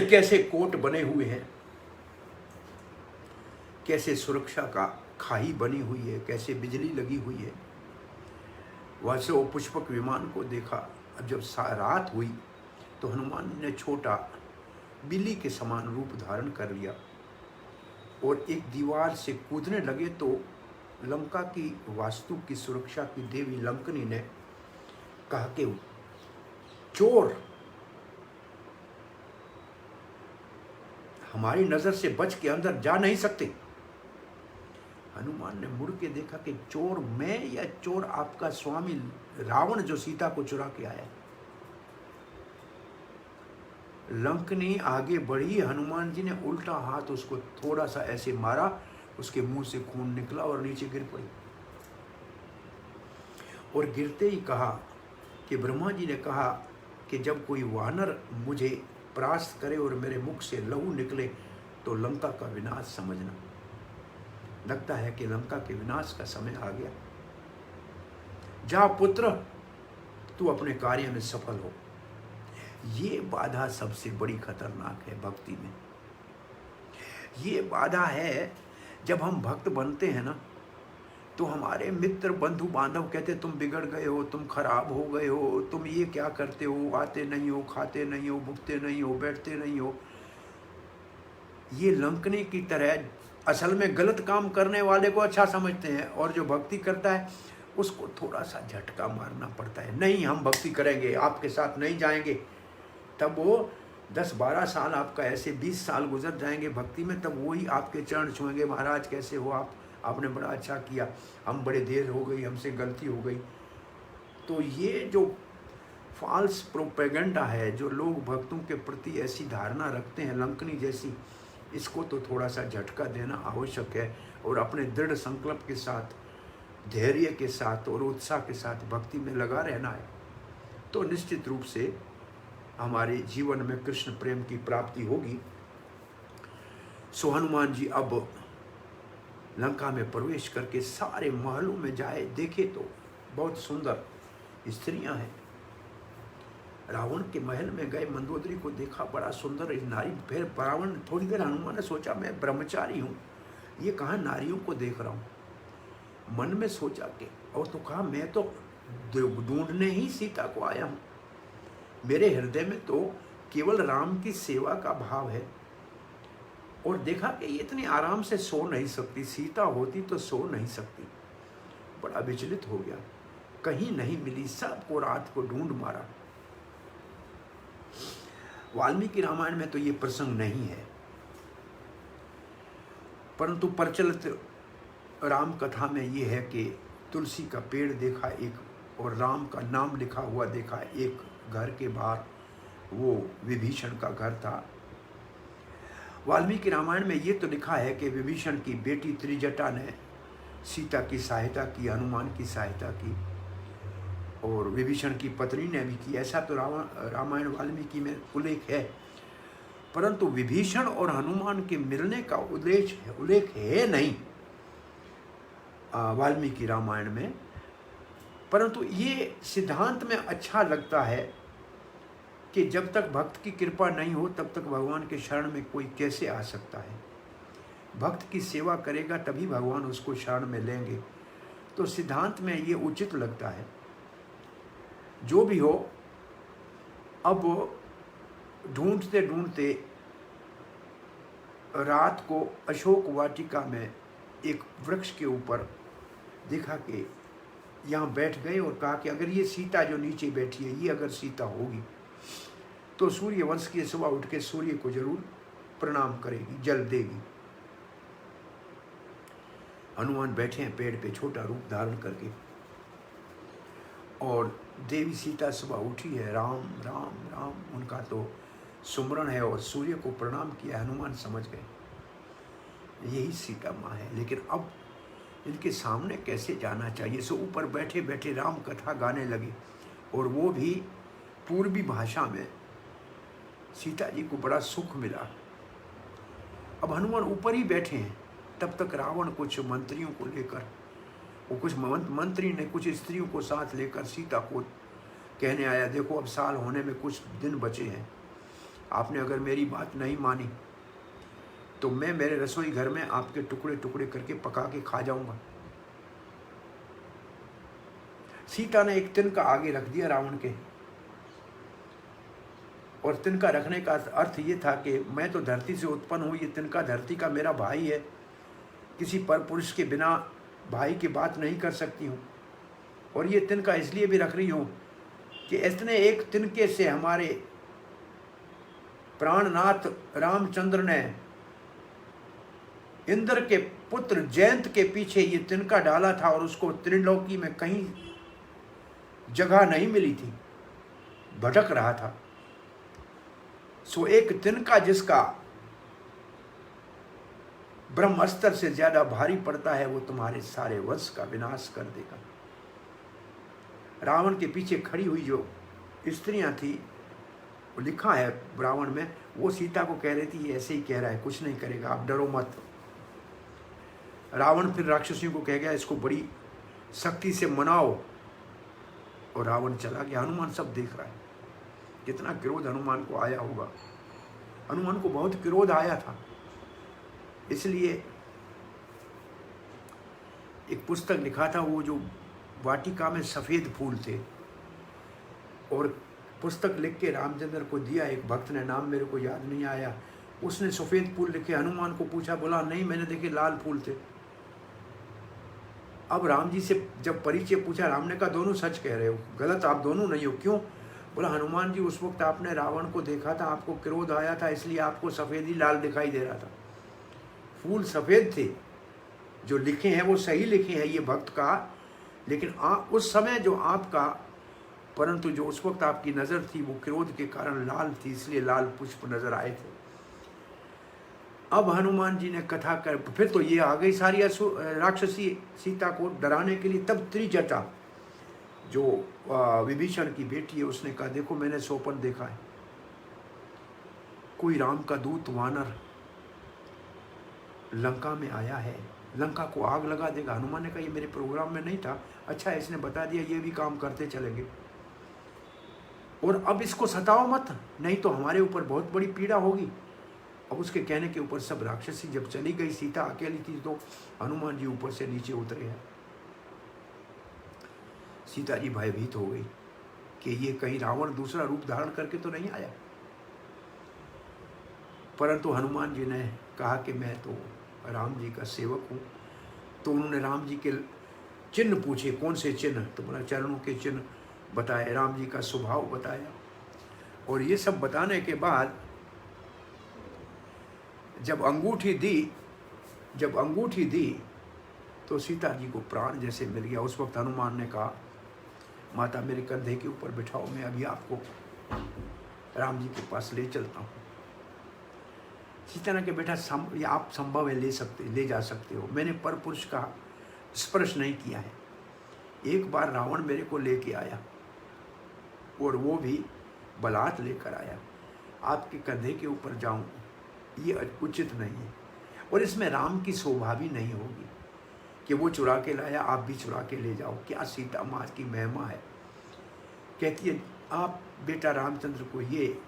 A: कैसे कोट बने हुए हैं, कैसे सुरक्षा का खाई बनी हुई है, कैसे बिजली लगी हुई है। वैसे वो पुष्पक विमान को देखा। अब जब रात हुई तो हनुमान ने छोटा बिल्ली के समान रूप धारण कर लिया और एक दीवार से कूदने लगे तो लंका की वास्तु की सुरक्षा की देवी लंकनी ने कहा कि चोर हमारी नजर से बच के अंदर जा नहीं सकते। हनुमान ने मुड़ के देखा कि चोर मैं या चोर आपका स्वामी रावण जो सीता को चुरा के आया। लंकनी आगे बढ़ी, हनुमान जी ने उल्टा हाथ उसको थोड़ा सा ऐसे मारा, उसके मुंह से खून निकला और नीचे गिर पड़ी। और गिरते ही कहा कि ब्रह्मा जी ने कहा कि जब कोई वानर मुझे परास्त करे और मेरे मुख से लहू निकले तो लंका का विनाश समझना। लगता है कि लंका के विनाश का समय आ गया। जा पुत्र, तू अपने कार्य में सफल हो। ये बाधा सबसे बड़ी खतरनाक है भक्ति में। ये बाधा है जब हम भक्त बनते हैं ना, तो हमारे मित्र बंधु बांधव कहते तुम बिगड़ गए हो, तुम खराब हो गए हो, तुम ये क्या करते हो, आते नहीं हो, खाते नहीं हो, भुगते नहीं हो, बैठते नहीं हो। ये लंकने की तरह असल में गलत काम करने वाले को अच्छा समझते हैं, और जो भक्ति करता है उसको थोड़ा सा झटका मारना पड़ता है। नहीं, हम भक्ति करेंगे, आपके साथ नहीं जाएंगे। तब वो 10-12 साल आपका ऐसे 20 साल गुजर जाएंगे भक्ति में, तब वही आपके चरण छुएंगे, महाराज कैसे हो आप, आपने बड़ा अच्छा किया, हम बड़े देर हो गई, हमसे गलती हो गई। तो ये जो फॉल्स प्रोपेगेंडा है, जो लोग भक्तों के प्रति ऐसी धारणा रखते हैं लंकनी जैसी, इसको तो थोड़ा सा झटका देना आवश्यक है, और अपने दृढ़ संकल्प के साथ, धैर्य के साथ और उत्साह के साथ भक्ति में लगा रहना है। तो निश्चित रूप से हमारे जीवन में कृष्ण प्रेम की प्राप्ति होगी। सो हनुमान जी अब लंका में प्रवेश करके सारे महलों में जाए, देखे तो बहुत सुंदर स्त्रियां हैं। रावण के महल में गए, मंदोदरी को देखा, बड़ा सुंदर नारी। फिर रावण, थोड़ी देर हनुमान ने सोचा मैं ब्रह्मचारी हूँ, ये कहाँ नारियों को देख रहा हूँ। मन में सोचा कि, और तो कहा मैं तो ढूंढने ही सीता को आया हूँ, मेरे हृदय में तो केवल राम की सेवा का भाव है। और देखा कि ये इतनी आराम से सो नहीं सकती, सीता होती तो सो नहीं सकती। बड़ा विचलित हो गया, कहीं नहीं मिली, सबको रात को ढूंढ मारा। वाल्मीकि रामायण में तो ये प्रसंग नहीं है, परंतु प्रचलित राम कथा में ये है कि तुलसी का पेड़ देखा एक, और राम का नाम लिखा हुआ देखा एक घर के बाहर, वो विभीषण का घर था। वाल्मीकि रामायण में ये तो लिखा है कि विभीषण की बेटी त्रिजटा ने सीता की सहायता की, हनुमान की सहायता की, और विभीषण की पत्नी ने भी की, ऐसा तो रामायण वाल्मीकि में उल्लेख है। परंतु विभीषण और हनुमान के मिलने का उल्लेख है नहीं वाल्मीकि रामायण में। परंतु ये सिद्धांत में अच्छा लगता है कि जब तक भक्त की कृपा नहीं हो तब तक भगवान के शरण में कोई कैसे आ सकता है। भक्त की सेवा करेगा तभी भगवान उसको शरण में लेंगे। तो सिद्धांत में ये उचित लगता है। जो भी हो, अब ढूंढते ढूंढते रात को अशोक वाटिका में एक वृक्ष के ऊपर देखा कि यहाँ बैठ गए, और कहा कि अगर ये सीता जो नीचे बैठी है, ये अगर सीता होगी तो सूर्य वंश की सुबह उठ के सूर्य को जरूर प्रणाम करेगी, जल देगी। हनुमान बैठे हैं पेड़ पे छोटा रूप धारण करके, और देवी सीता सुबह उठी है, राम राम राम उनका तो सुमरण है, और सूर्य को प्रणाम किया। हनुमान समझ गए यही सीता माँ है। लेकिन अब इनके सामने कैसे जाना चाहिए, सो ऊपर बैठे बैठे राम कथा गाने लगे, और वो भी पूर्वी भाषा में। सीता जी को बड़ा सुख मिला। अब हनुमान ऊपर ही बैठे हैं, तब तक रावण कुछ मंत्रियों को लेकर, वो कुछ मंत्री ने कुछ स्त्रियों को साथ लेकर सीता को कहने आया, देखो अब साल होने में कुछ दिन बचे हैं, आपने अगर मेरी बात नहीं मानी तो मैं मेरे रसोई घर में आपके टुकड़े टुकड़े करके पका के खा जाऊंगा। सीता ने एक तिनका आगे रख दिया रावण के, और तिनका रखने का अर्थ ये था कि मैं तो धरती से उत्पन्न हूँ, ये तिनका धरती का मेरा भाई है, किसी पर पुरुष के बिना भाई की बात नहीं कर सकती हूँ। और ये तिनका इसलिए भी रख रही हूँ कि इतने एक तिनके से हमारे प्राणनाथ रामचंद्र ने इंद्र के पुत्र जयंत के पीछे ये तिनका डाला था, और उसको त्रिलोकी में कहीं जगह नहीं मिली थी, भटक रहा था। सो एक तिनका जिसका ब्रह्मास्त्र से ज्यादा भारी पड़ता है, वो तुम्हारे सारे वंश का विनाश कर देगा। रावण के पीछे खड़ी हुई जो स्त्रियां थी, वो लिखा है रावण में, वो सीता को कह रही थी ये ऐसे ही कह रहा है, कुछ नहीं करेगा, आप डरो मत। रावण फिर राक्षसियों को कह गया इसको बड़ी सख्ती से मनाओ, और रावण चला गया। हनुमान सब देख रहा है, कितना क्रोध हनुमान को आया होगा। हनुमान को बहुत क्रोध आया था, इसलिए एक पुस्तक लिखा था, वो जो वाटिका में सफ़ेद फूल थे, और पुस्तक लिख के रामचंद्र को दिया। एक भक्त ने, नाम मेरे को याद नहीं आया, उसने सफ़ेद फूल लिखे। हनुमान को पूछा, बोला नहीं मैंने देखे लाल फूल थे। अब राम जी से जब परिचय पूछा, राम ने कहा दोनों सच कह रहे हो, गलत आप दोनों नहीं हो। क्यों? बोला हनुमान जी उस वक्त आपने रावण को देखा था, आपको क्रोध आया था, इसलिए आपको सफ़ेद ही लाल दिखाई दे रहा था। फूल सफ़ेद थे, जो लिखे हैं वो सही लिखे हैं ये भक्त का, लेकिन उस समय जो आपका, परंतु जो उस वक्त आपकी नज़र थी वो क्रोध के कारण लाल थी, इसलिए लाल पुष्प नजर आए थे। अब हनुमान जी ने कथा कर, फिर तो ये आ गई सारी राक्षसी सीता को डराने के लिए। तब त्रिजटा जो विभीषण की बेटी है उसने कहा, देखो मैंने स्वप्न देखा है, कोई राम का दूत वानर लंका में आया है, लंका को आग लगा देगा। हनुमान ने कहा ये मेरे प्रोग्राम में नहीं था, अच्छा इसने बता दिया, ये भी काम करते चलेंगे, और अब इसको सताओ मत, नहीं तो हमारे ऊपर बहुत बड़ी पीड़ा होगी। अब उसके कहने के ऊपर सब राक्षसी जब चली गई, सीता अकेली थी, तो हनुमान जी ऊपर से नीचे उतरे हैं। सीता जी भयभीत हो गई कि ये कहीं रावण दूसरा रूप धारण करके तो नहीं आया। परंतु हनुमान जी ने कहा कि मैं तो राम जी का सेवक हूँ। तो उन्होंने राम जी के चिन्ह पूछे, कौन से चिन्ह? तो बोला चरणों के चिन्ह बताए, राम जी का स्वभाव बताया। और ये सब बताने के बाद जब अंगूठी दी तो सीता जी को प्राण जैसे मिल गया। उस वक्त हनुमान ने कहा, माता मेरे कंधे के ऊपर बिठाओ, मैं अभी आपको राम जी के पास ले चलता हूँ। सीता ने कहा, बेटा ये आप संभव है ले जा सकते हो, मैंने पर पुरुष का स्पर्श नहीं किया है। एक बार रावण मेरे को लेके आया और वो भी बलात् लेकर आया, आपके कंधे के ऊपर जाऊं ये उचित नहीं है, और इसमें राम की शोभा भी नहीं होगी कि वो चुरा के लाया आप भी चुरा के ले जाओ। क्या सीता माँ की महिमा है। कहती है आप बेटा रामचंद्र को ये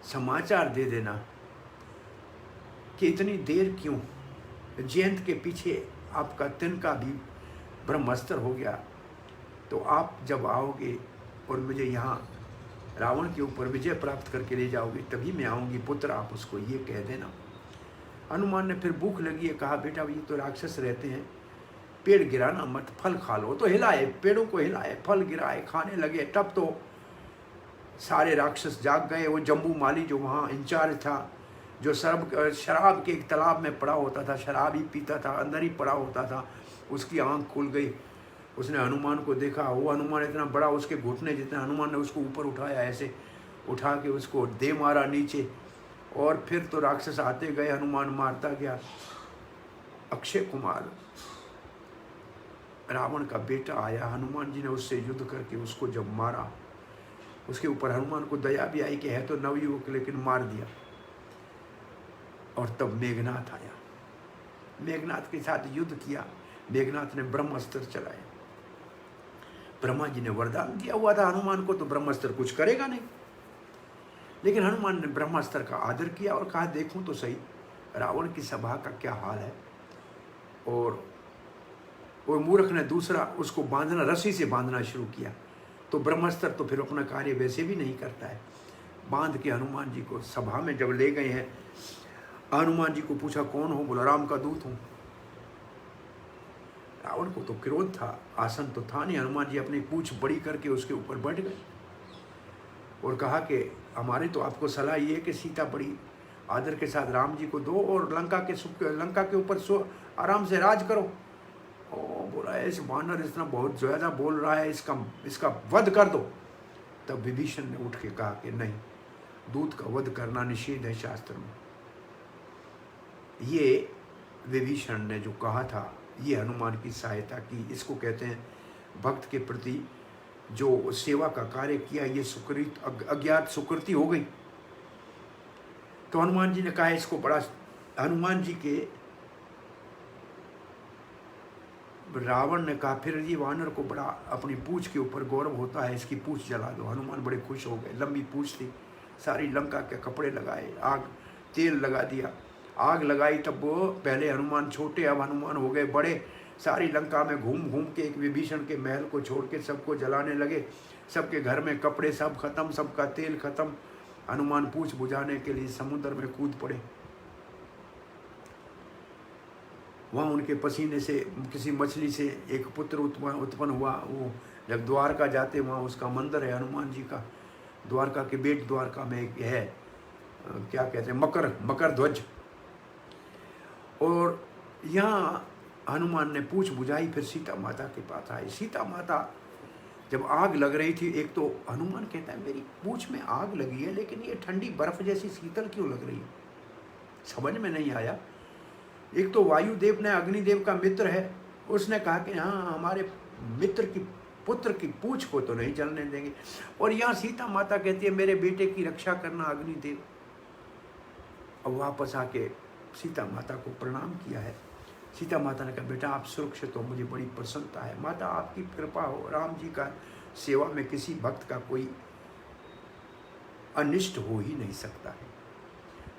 A: समाचार दे देना कि इतनी देर क्यों, जयंत के पीछे आपका तिनका भी ब्रह्मास्त्र हो गया, तो आप जब आओगे और मुझे यहाँ रावण के ऊपर विजय प्राप्त करके ले जाओगे तभी मैं आऊँगी, पुत्र आप उसको ये कह देना। हनुमान ने फिर भूख लगी है, कहा बेटा ये तो राक्षस रहते हैं, पेड़ गिराना मत, फल खा लो। तो हिलाए, पेड़ों को हिलाए, फल गिराए, खाने लगे। तब तो सारे राक्षस जाग गए। वो जम्बू माली जो वहाँ इंचार्ज था, जो शराब के एक तालाब में पड़ा होता था, शराब ही पीता था, अंदर ही पड़ा होता था, उसकी आंख खुल गई। उसने हनुमान को देखा, वो हनुमान इतना बड़ा, उसके घुटने जितना, हनुमान ने उसको ऊपर उठाया, ऐसे उठा के उसको दे मारा नीचे। और फिर तो राक्षस आते गए, हनुमान मारता गया। अक्षय कुमार रावण का बेटा आया, हनुमान जी ने उससे युद्ध करके उसको जब मारा, उसके ऊपर हनुमान को दया भी आई कि है तो नवयुवक, लेकिन मार दिया। और तब मेघनाथ आया, मेघनाथ के साथ युद्ध किया। मेघनाथ ने ब्रह्मास्त्र चलाए। ब्रह्मा जी ने वरदान दिया हुआ था हनुमान को, तो ब्रह्मास्त्र कुछ करेगा नहीं, लेकिन हनुमान ने ब्रह्मास्त्र का आदर किया और कहा देखूं तो सही रावण की सभा का क्या हाल है। और वो मूर्ख ने दूसरा उसको बांधना, रस्सी से बांधना शुरू किया। तो ब्रह्मास्त्र तो फिर अपना कार्य वैसे भी नहीं करता है। बांध के हनुमान जी को सभा में जब ले गए हैं, हनुमान जी को पूछा कौन हो? बोला राम का दूत हूँ। रावण को तो क्रोध था, आसन तो था नहीं। हनुमान जी अपनी पूंछ बड़ी करके उसके ऊपर बैठ गए और कहा कि हमारी तो आपको सलाह ये है कि सीता बड़ी आदर के साथ राम जी को दो और लंका के ऊपर आराम से राज करो। ओ बोला इस वानर इतना बहुत ज़्यादा बोल रहा है, इसका वध कर दो। तब विभीषण ने उठ के कहा कि नहीं, दूत का वध करना निषेध है शास्त्र में। ये विभीषण ने जो कहा था, ये हनुमान की सहायता की। इसको कहते हैं भक्त के प्रति जो सेवा का कार्य किया, ये अज्ञात सुकृति हो गई। तो हनुमान जी ने कहा इसको बड़ा, हनुमान जी के रावण ने कहा फिर ये वानर को बड़ा अपनी पूंछ के ऊपर गौरव होता है, इसकी पूंछ जला दो। हनुमान बड़े खुश हो गए, लंबी पूंछ थी, सारी लंका के कपड़े लगाए, आग तेल लगा दिया, आग लगाई। तब वो पहले हनुमान छोटे, अब हनुमान हो गए बड़े, सारी लंका में घूम घूम के एक विभीषण के महल को छोड़ के सबको जलाने लगे। सबके घर में कपड़े सब खत्म, सबका तेल खत्म। हनुमान पूछ बुझाने के लिए समुद्र में कूद पड़े। वहाँ उनके पसीने से किसी मछली से एक पुत्र उत्पन्न हुआ। वो जब द्वारका जाते वहाँ उसका मंदिर है हनुमान जी का, द्वारका के बेट द्वारका में एक है, क्या कहते हैं, मकर ध्वज। और यहाँ हनुमान ने पूछ बुझाई, फिर सीता माता के पास आए। सीता माता जब आग लग रही थी, एक तो हनुमान कहता है मेरी पूछ में आग लगी है लेकिन ये ठंडी बर्फ जैसी शीतल क्यों लग रही है, समझ में नहीं आया। एक तो वायुदेव ने, अग्निदेव का मित्र है, उसने कहा कि हाँ हमारे मित्र की पुत्र की पूछ को तो नहीं जलने देंगे। और यहाँ सीता माता कहती है मेरे बेटे की रक्षा करना अग्निदेव। अब वापस आके सीता माता को प्रणाम किया है। सीता माता ने कहा बेटा आप सुरक्षित हो, मुझे बड़ी प्रसन्नता है। माता आपकी कृपा हो, राम जी का सेवा में किसी भक्त का कोई अनिष्ट हो ही नहीं सकता है।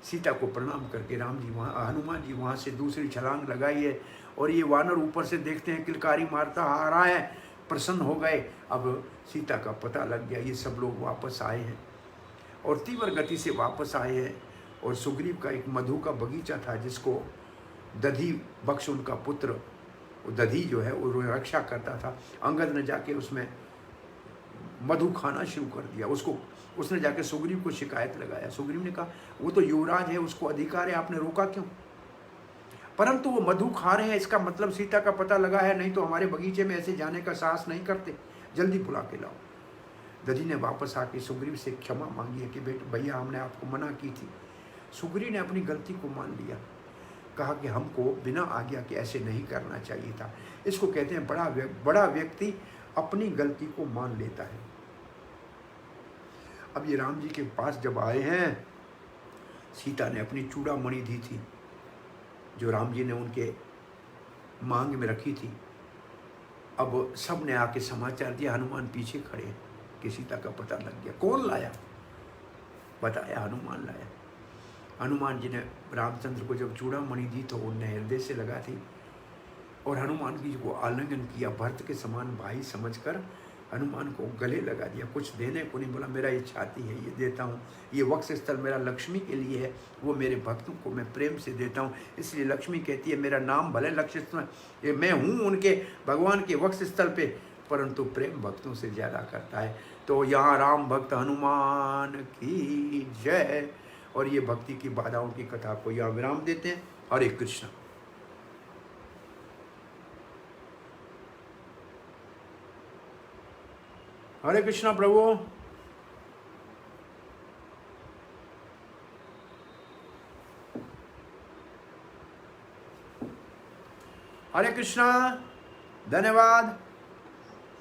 A: सीता को प्रणाम करके राम जी वहाँ, हनुमान जी वहाँ से दूसरी छलांग लगाई है। और ये वानर ऊपर से देखते हैं किलकारी मारता आ रहा है, प्रसन्न हो गए। अब सीता का पता लग गया, ये सब लोग वापस आए हैं और तीव्र गति से वापस आए हैं। और सुग्रीव का एक मधु का बगीचा था जिसको दधी बक्ष उनका पुत्र, दधी जो है वो रक्षा करता था। अंगद ने जाके उसमें मधु खाना शुरू कर दिया। उसने जाके सुग्रीव को शिकायत लगाया। सुग्रीव ने कहा वो तो युवराज है, उसको अधिकार है, आपने रोका क्यों? परंतु वो मधु खा रहे हैं, इसका मतलब सीता का पता लगा है, नहीं तो हमारे बगीचे में ऐसे जाने का साहस नहीं करते, जल्दी बुला के लाओ। दधी ने वापस आके सुग्रीव से क्षमा मांगी है कि बेटे भैया हमने आपको मना की थी। सुग्रीव ने अपनी गलती को मान लिया, कहा कि हमको बिना आज्ञा के ऐसे नहीं करना चाहिए था। इसको कहते हैं बड़ा व्यक्ति अपनी गलती को मान लेता है। अब ये राम जी के पास जब आए हैं, सीता ने अपनी चूड़ामणि दी थी जो राम जी ने उनके मांग में रखी थी। अब सब ने आके समाचार दिया, हनुमान पीछे खड़े हैं कि सीता का पता लग गया। कौन लाया? बताया हनुमान लाया। हनुमान जी ने रामचंद्र को जब चूड़ामणि दी तो उन्हें हृदय से लगा थी और हनुमान जी को आलिंगन किया। भरत के समान भाई समझकर हनुमान को गले लगा दिया। कुछ देने को नहीं बोला, मेरा ये छाती है ये देता हूँ, ये वक्ष स्थल मेरा लक्ष्मी के लिए है, वो मेरे भक्तों को मैं प्रेम से देता हूँ। इसलिए लक्ष्मी कहती है मेरा नाम भले लक्ष्य ये मैं हूँ उनके भगवान के वक्ष स्थल पे, परंतु प्रेम भक्तों से ज़्यादा करता है। तो यहाँ राम भक्त हनुमान की जय। और ये भक्ति की बाधाओं की कथा को यहाँ विराम देते हैं। हरे कृष्ण। हरे कृष्णा प्रभु। हरे कृष्णा। धन्यवाद।